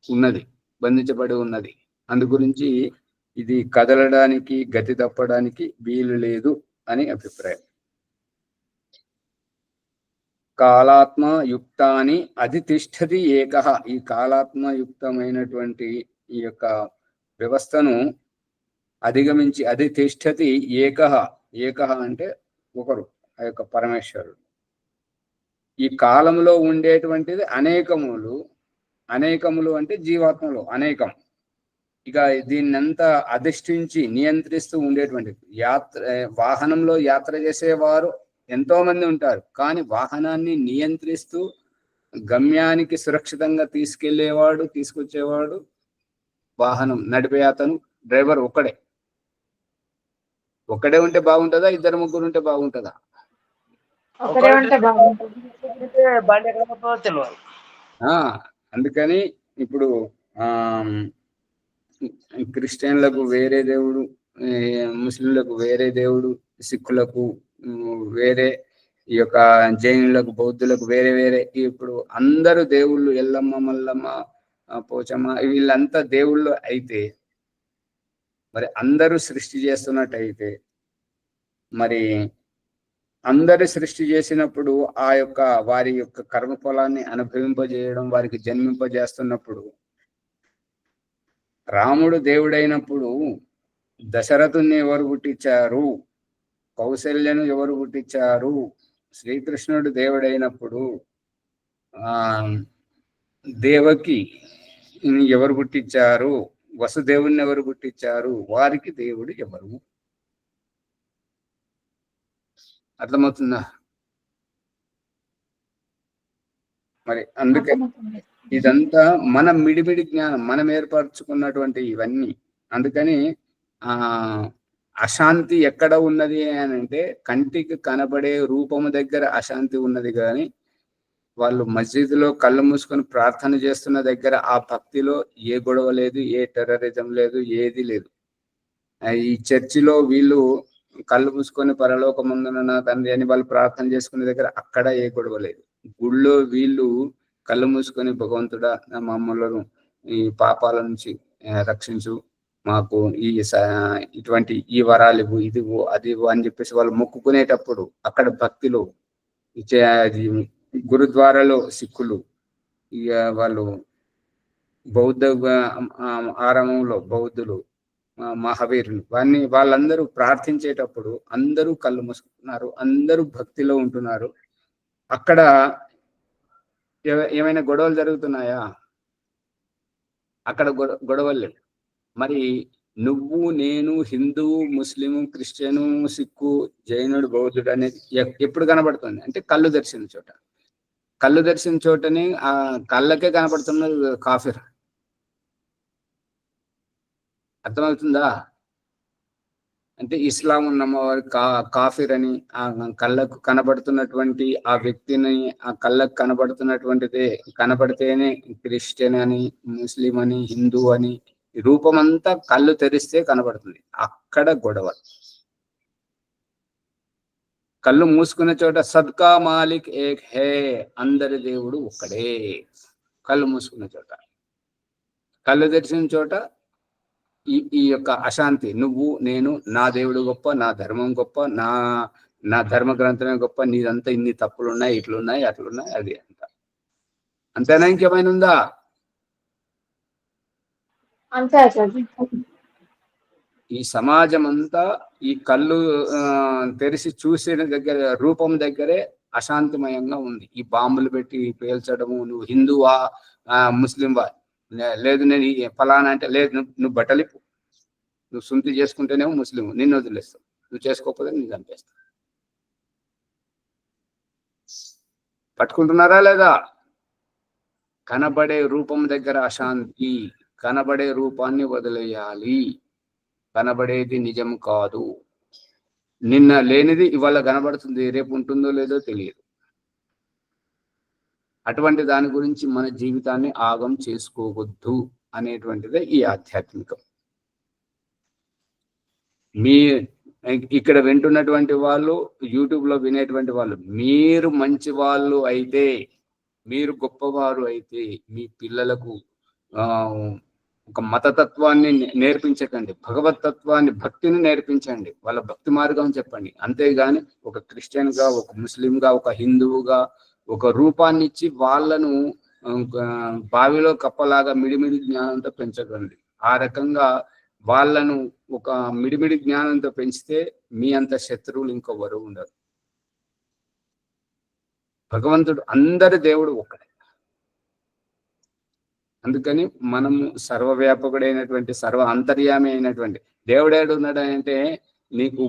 ఉన్నది, బంధించబడి ఉన్నది. అందు గురించి ఇది కదలడానికి, గతి తప్పడానికి వీలు లేదు అని అభిప్రాయం. కాలాత్మ యుక్తాని అధితిష్ఠతి ఏకః. ఈ కాలాత్మయుక్తమైనటువంటి ఈ యొక్క వ్యవస్థను అధిగమించి అధితిష్ఠతి ఏకః. ఏకః అంటే ఒకరు, ఆ యొక్క పరమేశ్వరుడు. ఈ కాలంలో ఉండేటువంటిది అనేకములు అంటే జీవాత్మలు అనేకం. ఇక దీన్నంతా అధిష్ఠించి నియంత్రిస్తూ ఉండేటువంటిది వాహనంలో యాత్ర చేసేవారు ఎంతో మంది ఉంటారు, కానీ వాహనాన్ని నియంత్రిస్తూ గమ్యానికి సురక్షితంగా తీసుకొచ్చేవాడు వాహనం నడిపే అతను, డ్రైవర్ ఒక్కడే ఉంటే బాగుంటుందా, 2-3 ఉంటే బాగుంటుందా? ఒకరే ఉంటే బాగుంటుంది. బండి ఎక్కడ పోతుందో తెలియదు. అందుకని ఇప్పుడు క్రిస్టియన్లకు వేరే దేవుడు, ముస్లింలకు వేరే దేవుడు, సిక్కులకు వేరే, ఈ యొక్క జైనులకు, బౌద్ధులకు వేరే. ఇప్పుడు అందరూ దేవుళ్ళు, ఎల్లమ్మ, మల్లమ్మ, పోచమ్మ, వీళ్ళంతా దేవుళ్ళు అయితే మరి అందరూ సృష్టి చేస్తున్నట్టయితే మరి అందరి సృష్టి చేసినప్పుడు ఆ యొక్క వారి యొక్క కర్మఫలాన్ని అనుభవింపజేయడం, వారికి జన్మింపజేస్తున్నప్పుడు రాముడు దేవుడైనప్పుడు దశరథుని ఎవరు పుట్టించారు, కౌశల్యను ఎవరు పుట్టించారు, శ్రీకృష్ణుడు దేవుడైనప్పుడు దేవకి ఎవరు పుట్టించారు, వసుదేవుని ఎవరు పుట్టించారు, వారికి దేవుడు ఎవరు? అర్థమవుతుందా? మరి అందుకే ఇదంతా మన మిడిమిడి జ్ఞానం, మనం ఏర్పరచుకున్నటువంటి ఇవన్నీ. అందుకని అశాంతి ఎక్కడ ఉన్నది అని అంటే కంటికి కనబడే రూపము దగ్గర అశాంతి ఉన్నది, కానీ వాళ్ళు మస్జిద్లో కళ్ళు మూసుకొని ప్రార్థన చేస్తున్న దగ్గర ఆ భక్తిలో ఏ గొడవ లేదు, ఏ టెర్రరిజం లేదు, ఏది లేదు. ఈ చర్చిలో వీళ్ళు కళ్ళు మూసుకొని పరలోకమందున నా తండ్రి అని వాళ్ళు ప్రార్థన చేసుకునే దగ్గర అక్కడ ఏ గొడవ లేదు. గుళ్ళో వీళ్ళు కళ్ళు మూసుకొని భగవంతుడా మమ్మలను ఈ పాపాల నుంచి రక్షించు, మాకు ఇటువంటి ఈ వరాలు ఇవ్వు, ఇది అది ఇవ్వు అని చెప్పేసి వాళ్ళు మొక్కుకునేటప్పుడు అక్కడ భక్తిలో గురుద్వారాలో సిక్కులు, ఇక వాళ్ళు బౌద్ధ ఆరామంలో బౌద్ధులు, మహావీరులు, వాళ్ళందరూ ప్రార్థించేటప్పుడు అందరూ కళ్ళు మూసుకుంటున్నారు, అందరూ భక్తిలో ఉంటున్నారు. అక్కడ ఏమైనా గొడవలు జరుగుతున్నాయా? అక్కడ గొడవలు లేవు. మరి నువ్వు నేను హిందువు, ముస్లిము, క్రిస్టియను, సిక్కు, జైనుడు, బౌద్ధుడు అనేది ఎప్పుడు కనబడుతుంది అంటే కళ్ళు తెరిచిన చోట. కళ్ళు తెరిచిన చోటని ఆ కళ్ళకే కనపడుతున్నది కాఫిర్. అర్థమవుతుందా? అంటే ఇస్లాం ఉన్నవారు కాఫిర్ అని, ఆ కళ్ళకు కనబడుతున్నటువంటి ఆ వ్యక్తిని, ఆ కళ్ళకు కనబడుతున్నటువంటిదే కనబడితేనే క్రిస్టియన్ అని, ముస్లిం అని, హిందూ అని, రూపం అంతా కళ్ళు తెరిస్తే కనబడుతుంది. అక్కడ గొడవ. కళ్ళు మూసుకునే చోట సబ్కా మాలిక్ ఏక్ హే, అందరి దేవుడు ఒక్కడే. కళ్ళు మూసుకునే చోట. కళ్ళు తెరిచిన చోట ఈ యొక్క అశాంతి, నువ్వు నేను, నా దేవుడు గొప్ప, నా ధర్మం గొప్ప, నా ధర్మ గ్రంథమే గొప్ప, నీదంతా ఇన్ని తప్పులున్నాయి, ఇట్లున్నాయి, అట్లున్నాయి, అది అంత. అంతేనా? ఇంకేమైనా ఉందా? అంతే. ఈ సమాజం అంతా ఈ కళ్ళు తెరిచి చూసిన దగ్గర, రూపం దగ్గరే అశాంతిమయంగా ఉంది. ఈ బాంబులు పెట్టి పేల్చడము, నువ్వు హిందువా ముస్లింవా, లేదు నేను ఫలానా అంటే, లేదు నువ్వు బట్టలిప్పు, నువ్వు సుంతి చేసుకుంటేనేమో ముస్లిం, నిన్ను వదిలేస్తావు, నువ్వు చేసుకోకపోతే నేను చంపేస్తావు. పట్టుకుంటున్నారా లేదా? కనబడే రూపం దగ్గర అశాంతి. కనబడే రూపాన్ని వదిలేయాలి. కనబడేది నిజం కాదు. నిన్న లేనిది ఇవాళ కనబడుతుంది, రేపు ఉంటుందో లేదో తెలియదు. అటువంటి దాని గురించి మన జీవితాన్ని ఆగం చేసుకోవద్దు అనేటువంటిదే ఈ ఆధ్యాత్మికం. ఇక్కడ వింటున్నటువంటి వాళ్ళు, యూట్యూబ్లో వినేటువంటి వాళ్ళు, మీరు మంచి వాళ్ళు అయితే, మీరు గొప్పవారు అయితే, మీ పిల్లలకు ఒక మతతత్వాన్ని నేర్పించకండి, భగవతత్వాన్ని, భక్తిని నేర్పించండి, వాళ్ళ భక్తి మార్గం చెప్పండి. అంతేగాని ఒక క్రిస్టియన్గా, ఒక ముస్లింగా, ఒక హిందువుగా ఒక రూపాన్ని ఇచ్చి వాళ్ళను బావిలో కప్పలాగా మిడిమిడి జ్ఞానంతో పెంచకండి. ఆ రకంగా వాళ్ళను ఒక మిడిమిడి జ్ఞానంతో పెంచితే మీ అంత శత్రువులు ఇంకొవరు ఉండరు. భగవంతుడు అందరి దేవుడు ఒక్కడే. అందుకని మనము సర్వవ్యాపకుడైనటువంటి, సర్వ అంతర్యామి అయినటువంటి దేవుడేడు ఉన్నాడు అంటే, నీకు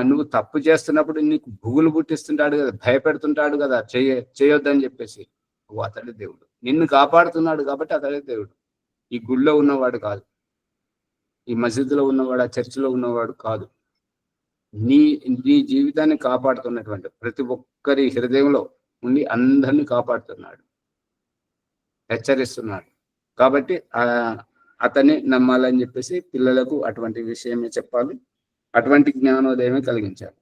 నువ్వు తప్పు చేస్తున్నప్పుడు నీకు భూగులు పుట్టిస్తుంటాడు కదా, భయపెడుతుంటాడు కదా, చేయొద్దని చెప్పేసి. అతడే దేవుడు. నిన్ను కాపాడుతున్నాడు కాబట్టి అతడే దేవుడు. ఈ గుళ్ళో ఉన్నవాడు కాదు, ఈ మసీదులో ఉన్నవాడు, ఆ చర్చిలో ఉన్నవాడు కాదు. నీ జీవితాన్ని కాపాడుతున్నటువంటి, ప్రతి ఒక్కరి హృదయంలో ఉండి అందరినీ కాపాడుతున్నాడు, హెచ్చరిస్తున్నాడు. కాబట్టి అతన్ని నమ్మాలని చెప్పేసి పిల్లలకు అటువంటి విషయమే చెప్పాలి, అటువంటి జ్ఞానోదయమే కలిగించాలి.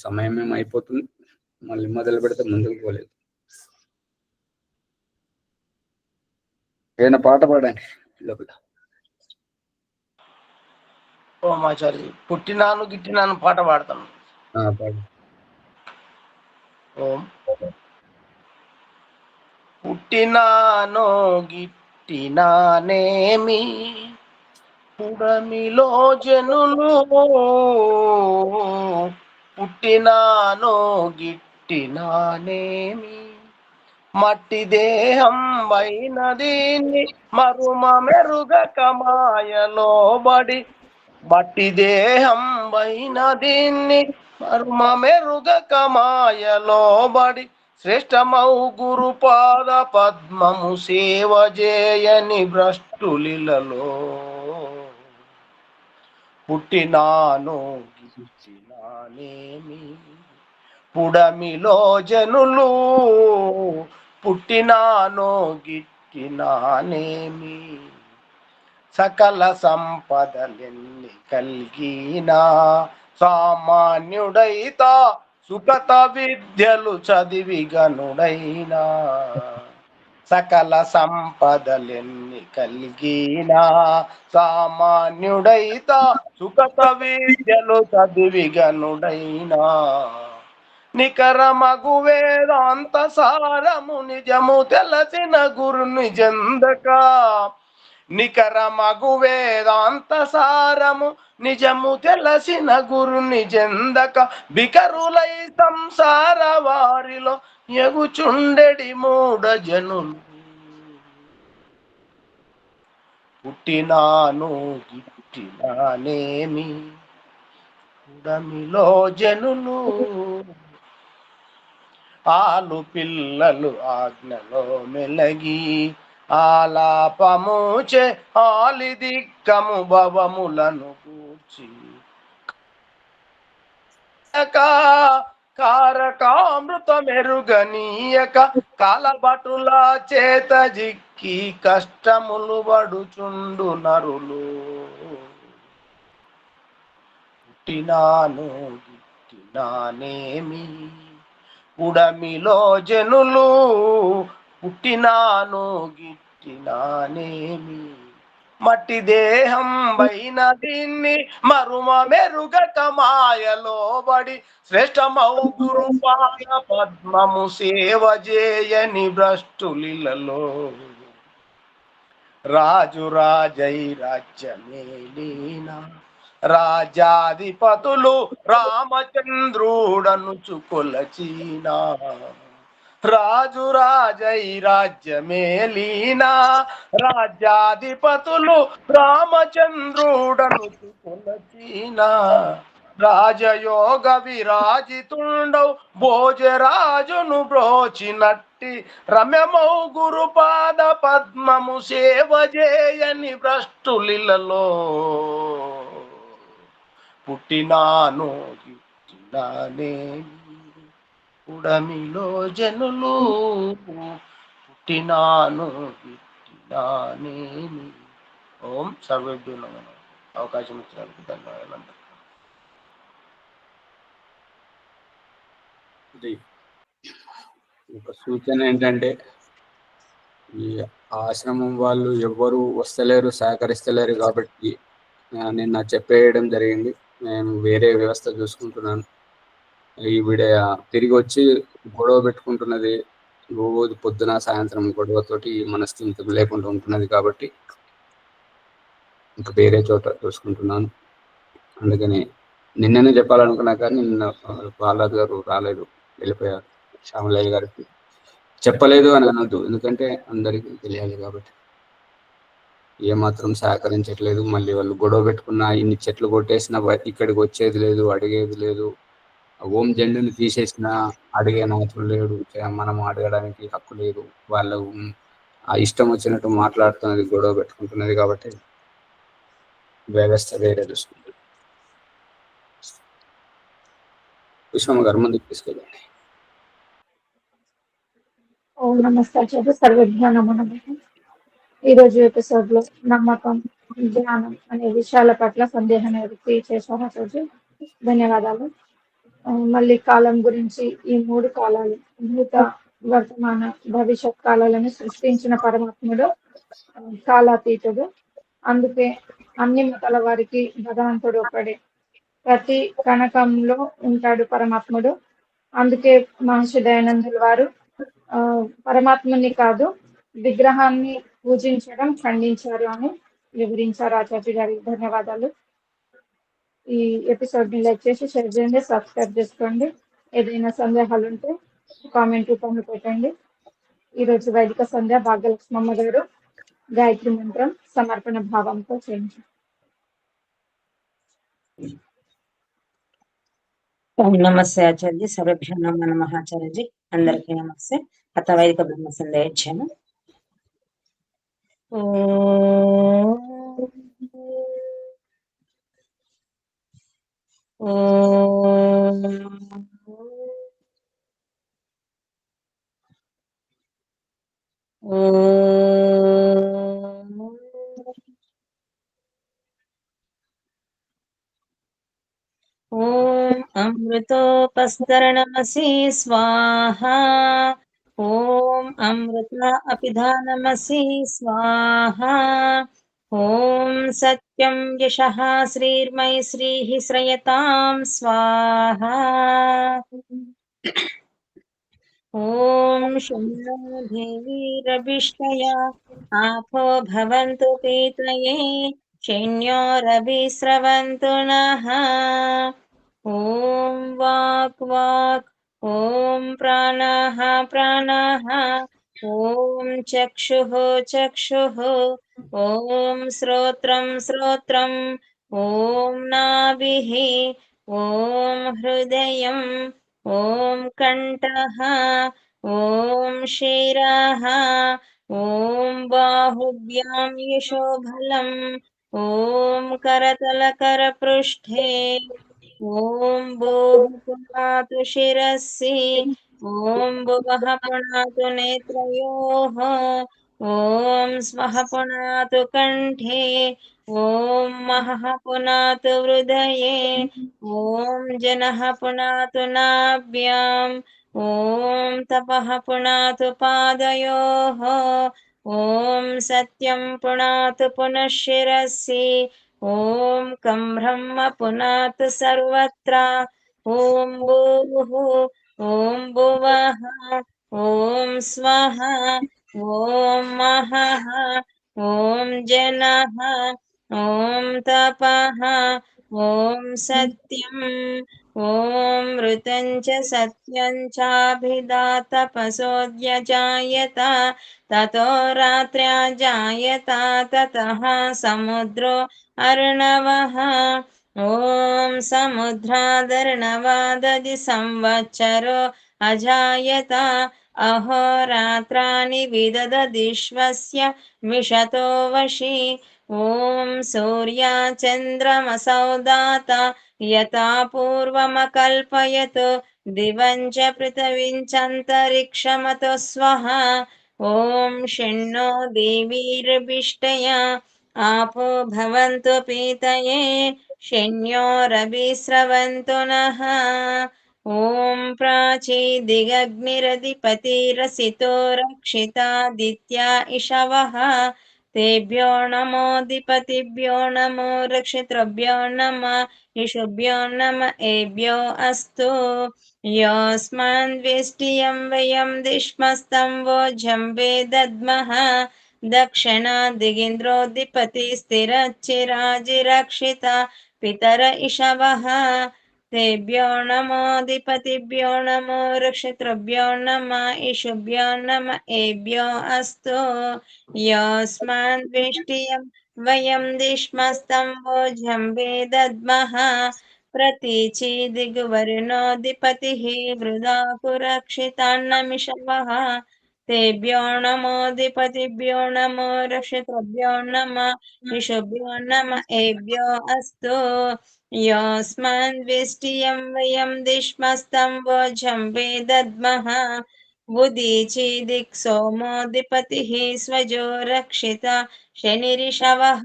సమయం ఏమో అయిపోతుంది, మళ్ళీ మొదలు పెడితే ముందుకు పోలేదు. ఏదైనా పాట పాడండి లోపల. ఓమాచారి పుట్టినాను గిట్టినాను పాట పాడతాను. పాడు. ఓం పుట్టినానో గిట్టినానేమి, పుడమిలో జనులు, పుట్టినానో గిట్టినానేమి, మట్టి దేహం వైన దీన్ని మరుమ మెరుగక మాయలోబడి, మట్టి దేహం వైన దీన్ని మరుమ మెరుగక మాయలోబడి, శ్రేష్టమౌ గురుపాద పద్మము సేవ చేయని భ్రష్టులిలలో పుట్టినాను గిట్టినానేమి పుడమిలో జనులు పుట్టినాను గిట్టినానేమి సకల సంపదలెన్ని కలిగినా సామాన్యుడైతా సుఖత విద్యలు చదివి గనుడైనా సకల సంపదలెన్ని కలిగినా సామాన్యుడైతా సుఖత విద్యలు చదివి గనుడైనా నికరమగు వేదాంత సారము నిజము తెలసిన గురుని జందక నికరమగు వేదాంత సారము నిజము తెలసిన గురుని జందక బికరులై సంసార వారిలో ఎగుచుండెడి మూఢ జనులు పుట్టినాను గిట్టినానేమి పుడమిలో జనులు ఆలు పిల్లలు ఆజ్ఞలో మెలగి ఆలాపముచే ఆలిదిక్కము భవములను కూర్చి కారకామృత మెరుగనీయక కాలబటుల చేత జిక్కి కష్టములు పడుచుండు నరులు పుట్టినాను గిట్టినానేమి ఉడమిలో జనులు పుట్టినాను గిట్టినానేమి మట్టి దేహం పైన దీన్ని మరుమ మెరుగక మాయలో బడి శ్రేష్టమౌ గురుపాద పద్మము సేవ చేయని భ్రష్టులిలలో రాజు రాజై రాజ్యమేలీనా రాజాధిపతులు రామచంద్రుడనుచు కొలచీనా రాజు రాజై రాజ్యమేలీనా రాజ్యాధిపతులు రామచంద్రుడనుచు కొలచీనా రాజయోగ విరాజితుండవు భోజరాజును బ్రోచినట్టి రమ్యమౌ గురుపాద పద్మము సేవ చేయని భ్రష్టులిలలో పుట్టినాను గిట్టినానేమి ఉడమిలో జనులు పుట్టినాను గిట్టినానేమి. ఓం సర్వేభ్యో నమః. అవకాశం ఇచ్చినందుకు ధన్యవాదాలు. ఒక సూచన ఏంటంటే ఈ ఆశ్రమం వాళ్ళు ఎవ్వరు వస్తలేరు, సహకరిస్తలేరు కాబట్టి నిన్న చెప్పేయడం జరిగింది. నేను వేరే వ్యవస్థ చూసుకుంటున్నాను. ఈవిడ తిరిగి వచ్చి గొడవ పెట్టుకుంటున్నది, రోజు పొద్దున సాయంత్రం గొడవతోటి మనస్థితి లేకుండా ఉంటున్నది కాబట్టి ఇంకా వేరే చోట చూసుకుంటున్నాను. అందుకని నిన్ననే చెప్పాలనుకున్నా కానీ నిన్న ప్రహ్లాద్ గారు రాలేదు, వెళ్ళిపోయారు. శ్యామలయ్య గారికి చెప్పలేదు అని అనొద్దు, ఎందుకంటే అందరికీ తెలియాలి కాబట్టి. ఏమాత్రం సహకరించట్లేదు. మళ్ళీ వాళ్ళు గొడవ పెట్టుకున్నా, ఇన్ని చెట్లు కొట్టేసినా ఇక్కడికి వచ్చేది లేదు, అడిగేది లేదు. ఓం జెండుని తీసేసినా అడిగే నాయకులు లేడు, మనం అడగడానికి హక్కు లేదు. వాళ్ళు ఆ ఇష్టం వచ్చినట్టు మాట్లాడుతున్నది, గొడవ పెట్టుకుంటున్నది కాబట్టి వ్యవస్థ వేరే చూసుకుంటుంది. విశ్వమ్మ గారు ముందుకు తీసుకెళ్ళండి. ఓం నమస్తే సర్వజ్ఞ నమో నమః. ఈరోజు ఎపిసోడ్ లో నమ్మకం, జ్ఞానం అనే విషయాల పట్ల సందేహం నివృత్తి చేశారు. రోజు ధన్యవాదాలు. మళ్ళీ కాలం గురించి, ఈ 3 కాలాలు, భూత, వర్తమాన, భవిష్యత్ కాలాలను సృష్టించిన పరమాత్ముడు కాలాతీతుడు. అందుకే అన్ని మతాల వారికి భగవంతుడు ఒకడే, ప్రతి కణకంలో ఉంటాడు పరమాత్ముడు. అందుకే మహర్షి దయానందుల వారు పరమాత్మని కాదు విగ్రహాన్ని పూజించడం ఖండించారు అని వివరించారు ఆచార్య గారికి. ధన్యవాదాలు. ఈ ఎపిసోడ్ ని లైక్ చేసి షేర్ చేయండి, సబ్స్క్రైబ్ చేసుకోండి. ఏదైనా సందేహాలు ఉంటే కామెంట్ రూపంలో పెట్టండి. ఈరోజు వైదిక సంధ్య భాగ్యలక్ష్మమ్మ గారు గాయత్రి మంత్రం సమర్పణ భావంతో చేయండి. ఓం నమస్తే ఆచార్య. సర్వభ్యో నమః ఆచార్యజీ. అందరికీ నమస్తే. అథవైదిక బ్రహ్మ సందేహం. ఓం ఓం అమృతోపస్తరణమసి స్వాహా. ఓం అమృత అపిధానమసి స్వాహా. ఓం సత్యం యశః శ్రీర్మై శ్రీః శ్రయతాం స్వాహా. ఓం శంభో దేవీరభిష్టయా ఆపో భవంతు పీతయే శైన్యోరభిస్రవంతు నః. ఓం వాక్ వాక్. ఓం ప్రాణః ప్రాణః. ఓం చక్షుః చక్షుః. ఓం శ్రోత్రం శ్రోత్రం. ఓం నాభిః. ఓం హృదయం. ఓం కంఠః. ఓం శిరః. ఓం బాహుభ్యాం యశోబలం. ఓం కరతలకరపృష్ఠే. ఓం భూః పునాతు శిరసి. ఓం భువః పునాతు నేత్రయోః. ఓం స్వః పునాతు కంఠే. ఓం మహః పునాతు హృదయే. ఓం జనః పునాతు నాభ్యాం. ఓం తపః పునాతు పాదయోః. ఓం సత్యం పునాతు పునః శిరసి. ఓం కం బ్రహ్మ పునాతు సర్వత్ర. ఓం భూః. ఓం భువః. ఓం స్వః. ఓం మహః. ఓం జనః. ఓం తపః. ఓం సత్యం. ఓం ఋతం చ సత్యం చాభిధాత తపసోద్యజాయత. తతో రాత్ర్యాజాయత తతః సముద్రో అర్ణవః. ఓం సముద్రాదర్ణవాదది సంవత్సరో అజాయత. అహోరాత్రాణి విదదదిశ్వస్య మిషతో వశి. ఓం సూర్యచంద్రమసౌ దాత యథా పూర్వమకల్పయత్. దివం చ పృథివీం చంతరిక్షమతో స్వః. ఓం షణ్ణో దేవీరభిష్టయా ఆపో భవంతు పీతయే శైన్యోరభిస్రవంతు నః. ఓం ప్రాచీ దిగగ్నిరధిపతిరసితో రక్షితాదిత్యా ఇషవః. తేభ్యో నమోధిపతిభ్యో నమో రక్షితృభ్యో నమః ఇషుభ్యో నమః ఏభ్యో అస్తు. యోస్మాన్ వేష్టియం వయం దిష్మస్తం వోజంబే దద్మః. దక్షిణాదిగింద్రోధిపతి స్థిరచ్చిరాజిరక్షిత పితర ఇషవః. తేభ్యో నమోధిపతిభ్యో నమో రక్షితృభ్యో నమః ఇషుభ్యో నమః ఏభ్యో అస్తు. యోస్మాన్ వేష్టియం వయం దిష్మస్తం వోజంబే దద్మః. ప్రతీచి దిగ్వర్ణోధిపతిః వృధాకు రక్షితాన్నమిషవః. తేభ్యో నమోధిపతిభ్యో నమో రక్షితృభ్యో నమః ఇషుభ్యో నమః ఏభ్యో అస్తు. యోస్మాన్ వేష్టియం వయం దిష్మస్తం వోజంబే దద్మః. ఉదీచి దిక్ సోమోధిపతిః స్వజో రక్షిత శనిరిషవః.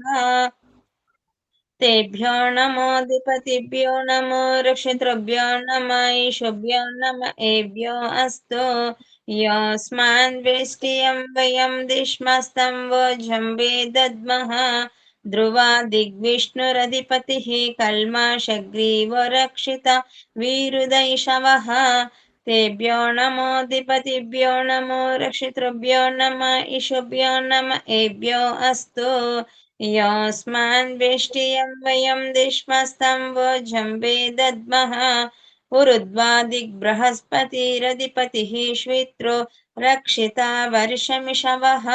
తేభ్యో నమోధిపతిభ్యో నమో రక్షితృభ్యో నమః ఇషుభ్యో నమః ఏభ్యో అస్తు. యోస్మాన్ వేష్టియం వయం దిష్మస్తం వోజంబే దద్మః. ధ్రువా దిగ్విష్ణురధిపతిః కల్మాషగ్రీవో రక్షిత వీరుదైషవః. తేభ్యో నమోధిపతిభ్యో నమో రక్షితృభ్యో నమః ఇషుభ్యో నమః ఏభ్యో అస్తు. యోస్మాన్ వేష్టియం వయం దిష్మస్తం వోజంబే దద్మః. ఉరుధ్వా దిగ్బృహస్పతిరధిపతిః శ్విత్రో రక్షిత వర్షమిషవః.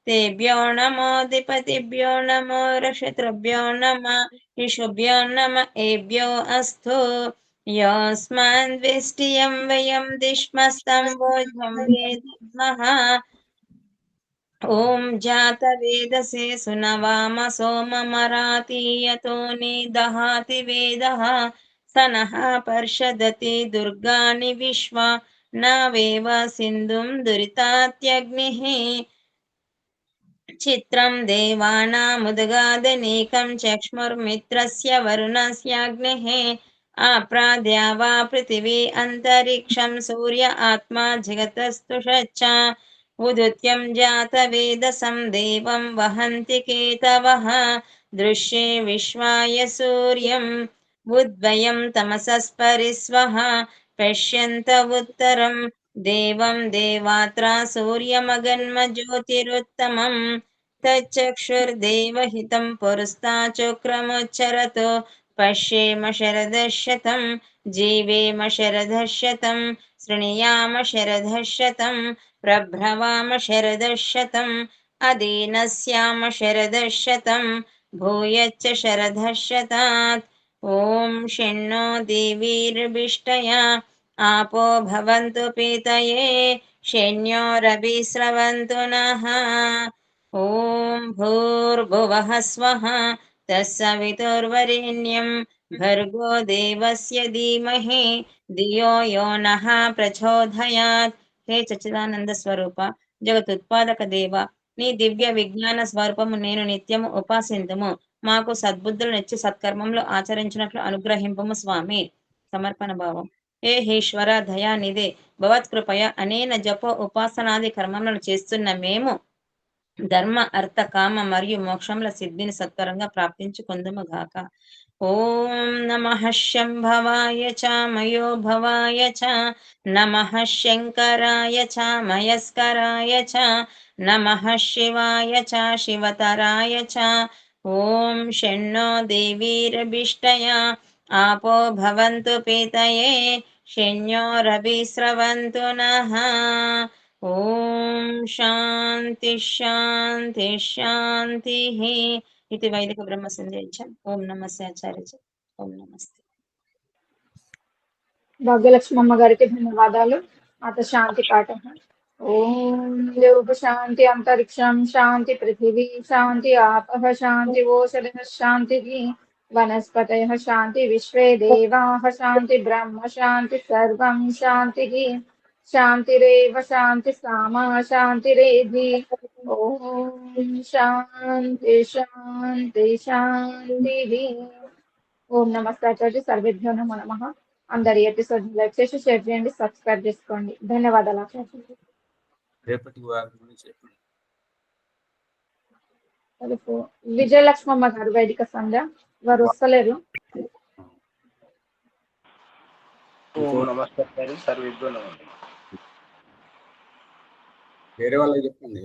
తేభ్యో నమోధిపతిభ్యో నమో రక్షితృభ్యో నమః ఇషుభ్యో నమః ఏభ్యో అస్తు. योऽस्माद्वेष्टियं वयं दिश्मस्तं वोझं वेदिमः ॐ जातवेदसे सुनवाम सोममरातीयतो निदहाति वेदः स नः पर्षदति दुर्गाणि विश्वा न वेव सिन्धुं दुरितात्यग्निः चित्रं देवानामुदगादनीकं चक्ष्मुर्मित्रस्य वरुणस्याग्नेः आप्राद्या वा पृथिवी अन्तरिक्षं सूर्य आत्मा जगतस्तु षच्च उदुत्यं जातवेदसं देवं वहन्ति केतवः दृश्ये विश्वाय सूर्यम् उद्वयं तमसस्परिस्वः पश्यन्त उत्तरं देवं देवात्रा सूर्यमगन्म ज्योतिरुत्तमम् तच्चक्षुर्देवहितं पुरस्ताचक्रमुच्चरतो पश्येम शरदशतं जीवेम शरदशतं शृणुयाम शरदशतं प्रभ्रवाम शरदशतम् अदीनस्याम शरदशतं भूयच्च शरदशतात् ॐ शन्नो देवीर्भिष्टया आपो भवन्तु पीतये शन्यो रविस्रवन्तु नः ॐ भूर्भुवः स्वः तत्सवितुर्वरेण्यं भर्गो देवस्य धीमहि धियो यो नः प्रचोदयात् హే సచ్చిదానంద స్వరూప జగతుత్పాదక దేవ నీ దివ్య విజ్ఞాన స్వరూపము నేను నిత్యము ఉపాసింతుము మాకు సద్బుద్ధులు నెచ్చి సత్కర్మములు ఆచరించినట్లు అనుగ్రహింపము స్వామి. సమర్పణ భావం. ఏ ఈశ్వర దయానిదే భవత్కృపయ అనేన జప ఉపాసనాది కర్మములను చేస్తున్న మేము ధర్మ అర్థ కామ మరియు మోక్షముల సిద్ధిని సత్వరంగా ప్రాప్తించుకొందుము గాక. ఓం నమః శంభవాయ చ మయోభవాయ చ నమః శంకరాయ చ మయస్కరాయ చ నమః శివాయ చ శివతరాయ చ ఓం షణ్ణో దేవీరభిష్టయా आपो भवन्तु पीतये शन्यो रविस्रवन्तु नः ॐ शान्ति शान्ति शान्तिः इति वैदिक ब्रह्म संजय ओम नमस्ते आचार्य च ओम नमस्ते. భాగ్యలక్ష్మమ్మ గారికి ధన్యవాదాలు. అత శాంతి పాఠం. ఓం దేవ శాంతి అంతరిక్షం శాంతి పృథివీ శాంతి ఆపః శాంతి ఓషధః శాంతి వనస్పతయః శాంతి విశ్వే దేవాః శాంతి బ్రహ్మ శాంతి సర్వం శాంతిః శాంతిరేవ శాంతి సామా శాంతిరేధి. ఓం శాంతి శాంతి శాంతిః. ఓం నమస్తే ఆచార్య. సర్వేభ్యో నమో నమః. అందరి ఎపిసోడ్ లైక్ చేసి షేర్ చేయండి, సబ్స్క్రైబ్ చేసుకోండి. ధన్యవాదాలు ఆచార్య. రేపటి వారం గురించి చెప్పండి. విజయలక్ష్మమ్మ గారు వైదిక సంధ్య వారు వస్తలేరు. ఓం నమస్తే సర్వేభ్యో నమః. వేరే వాళ్ళకి చెప్పండి.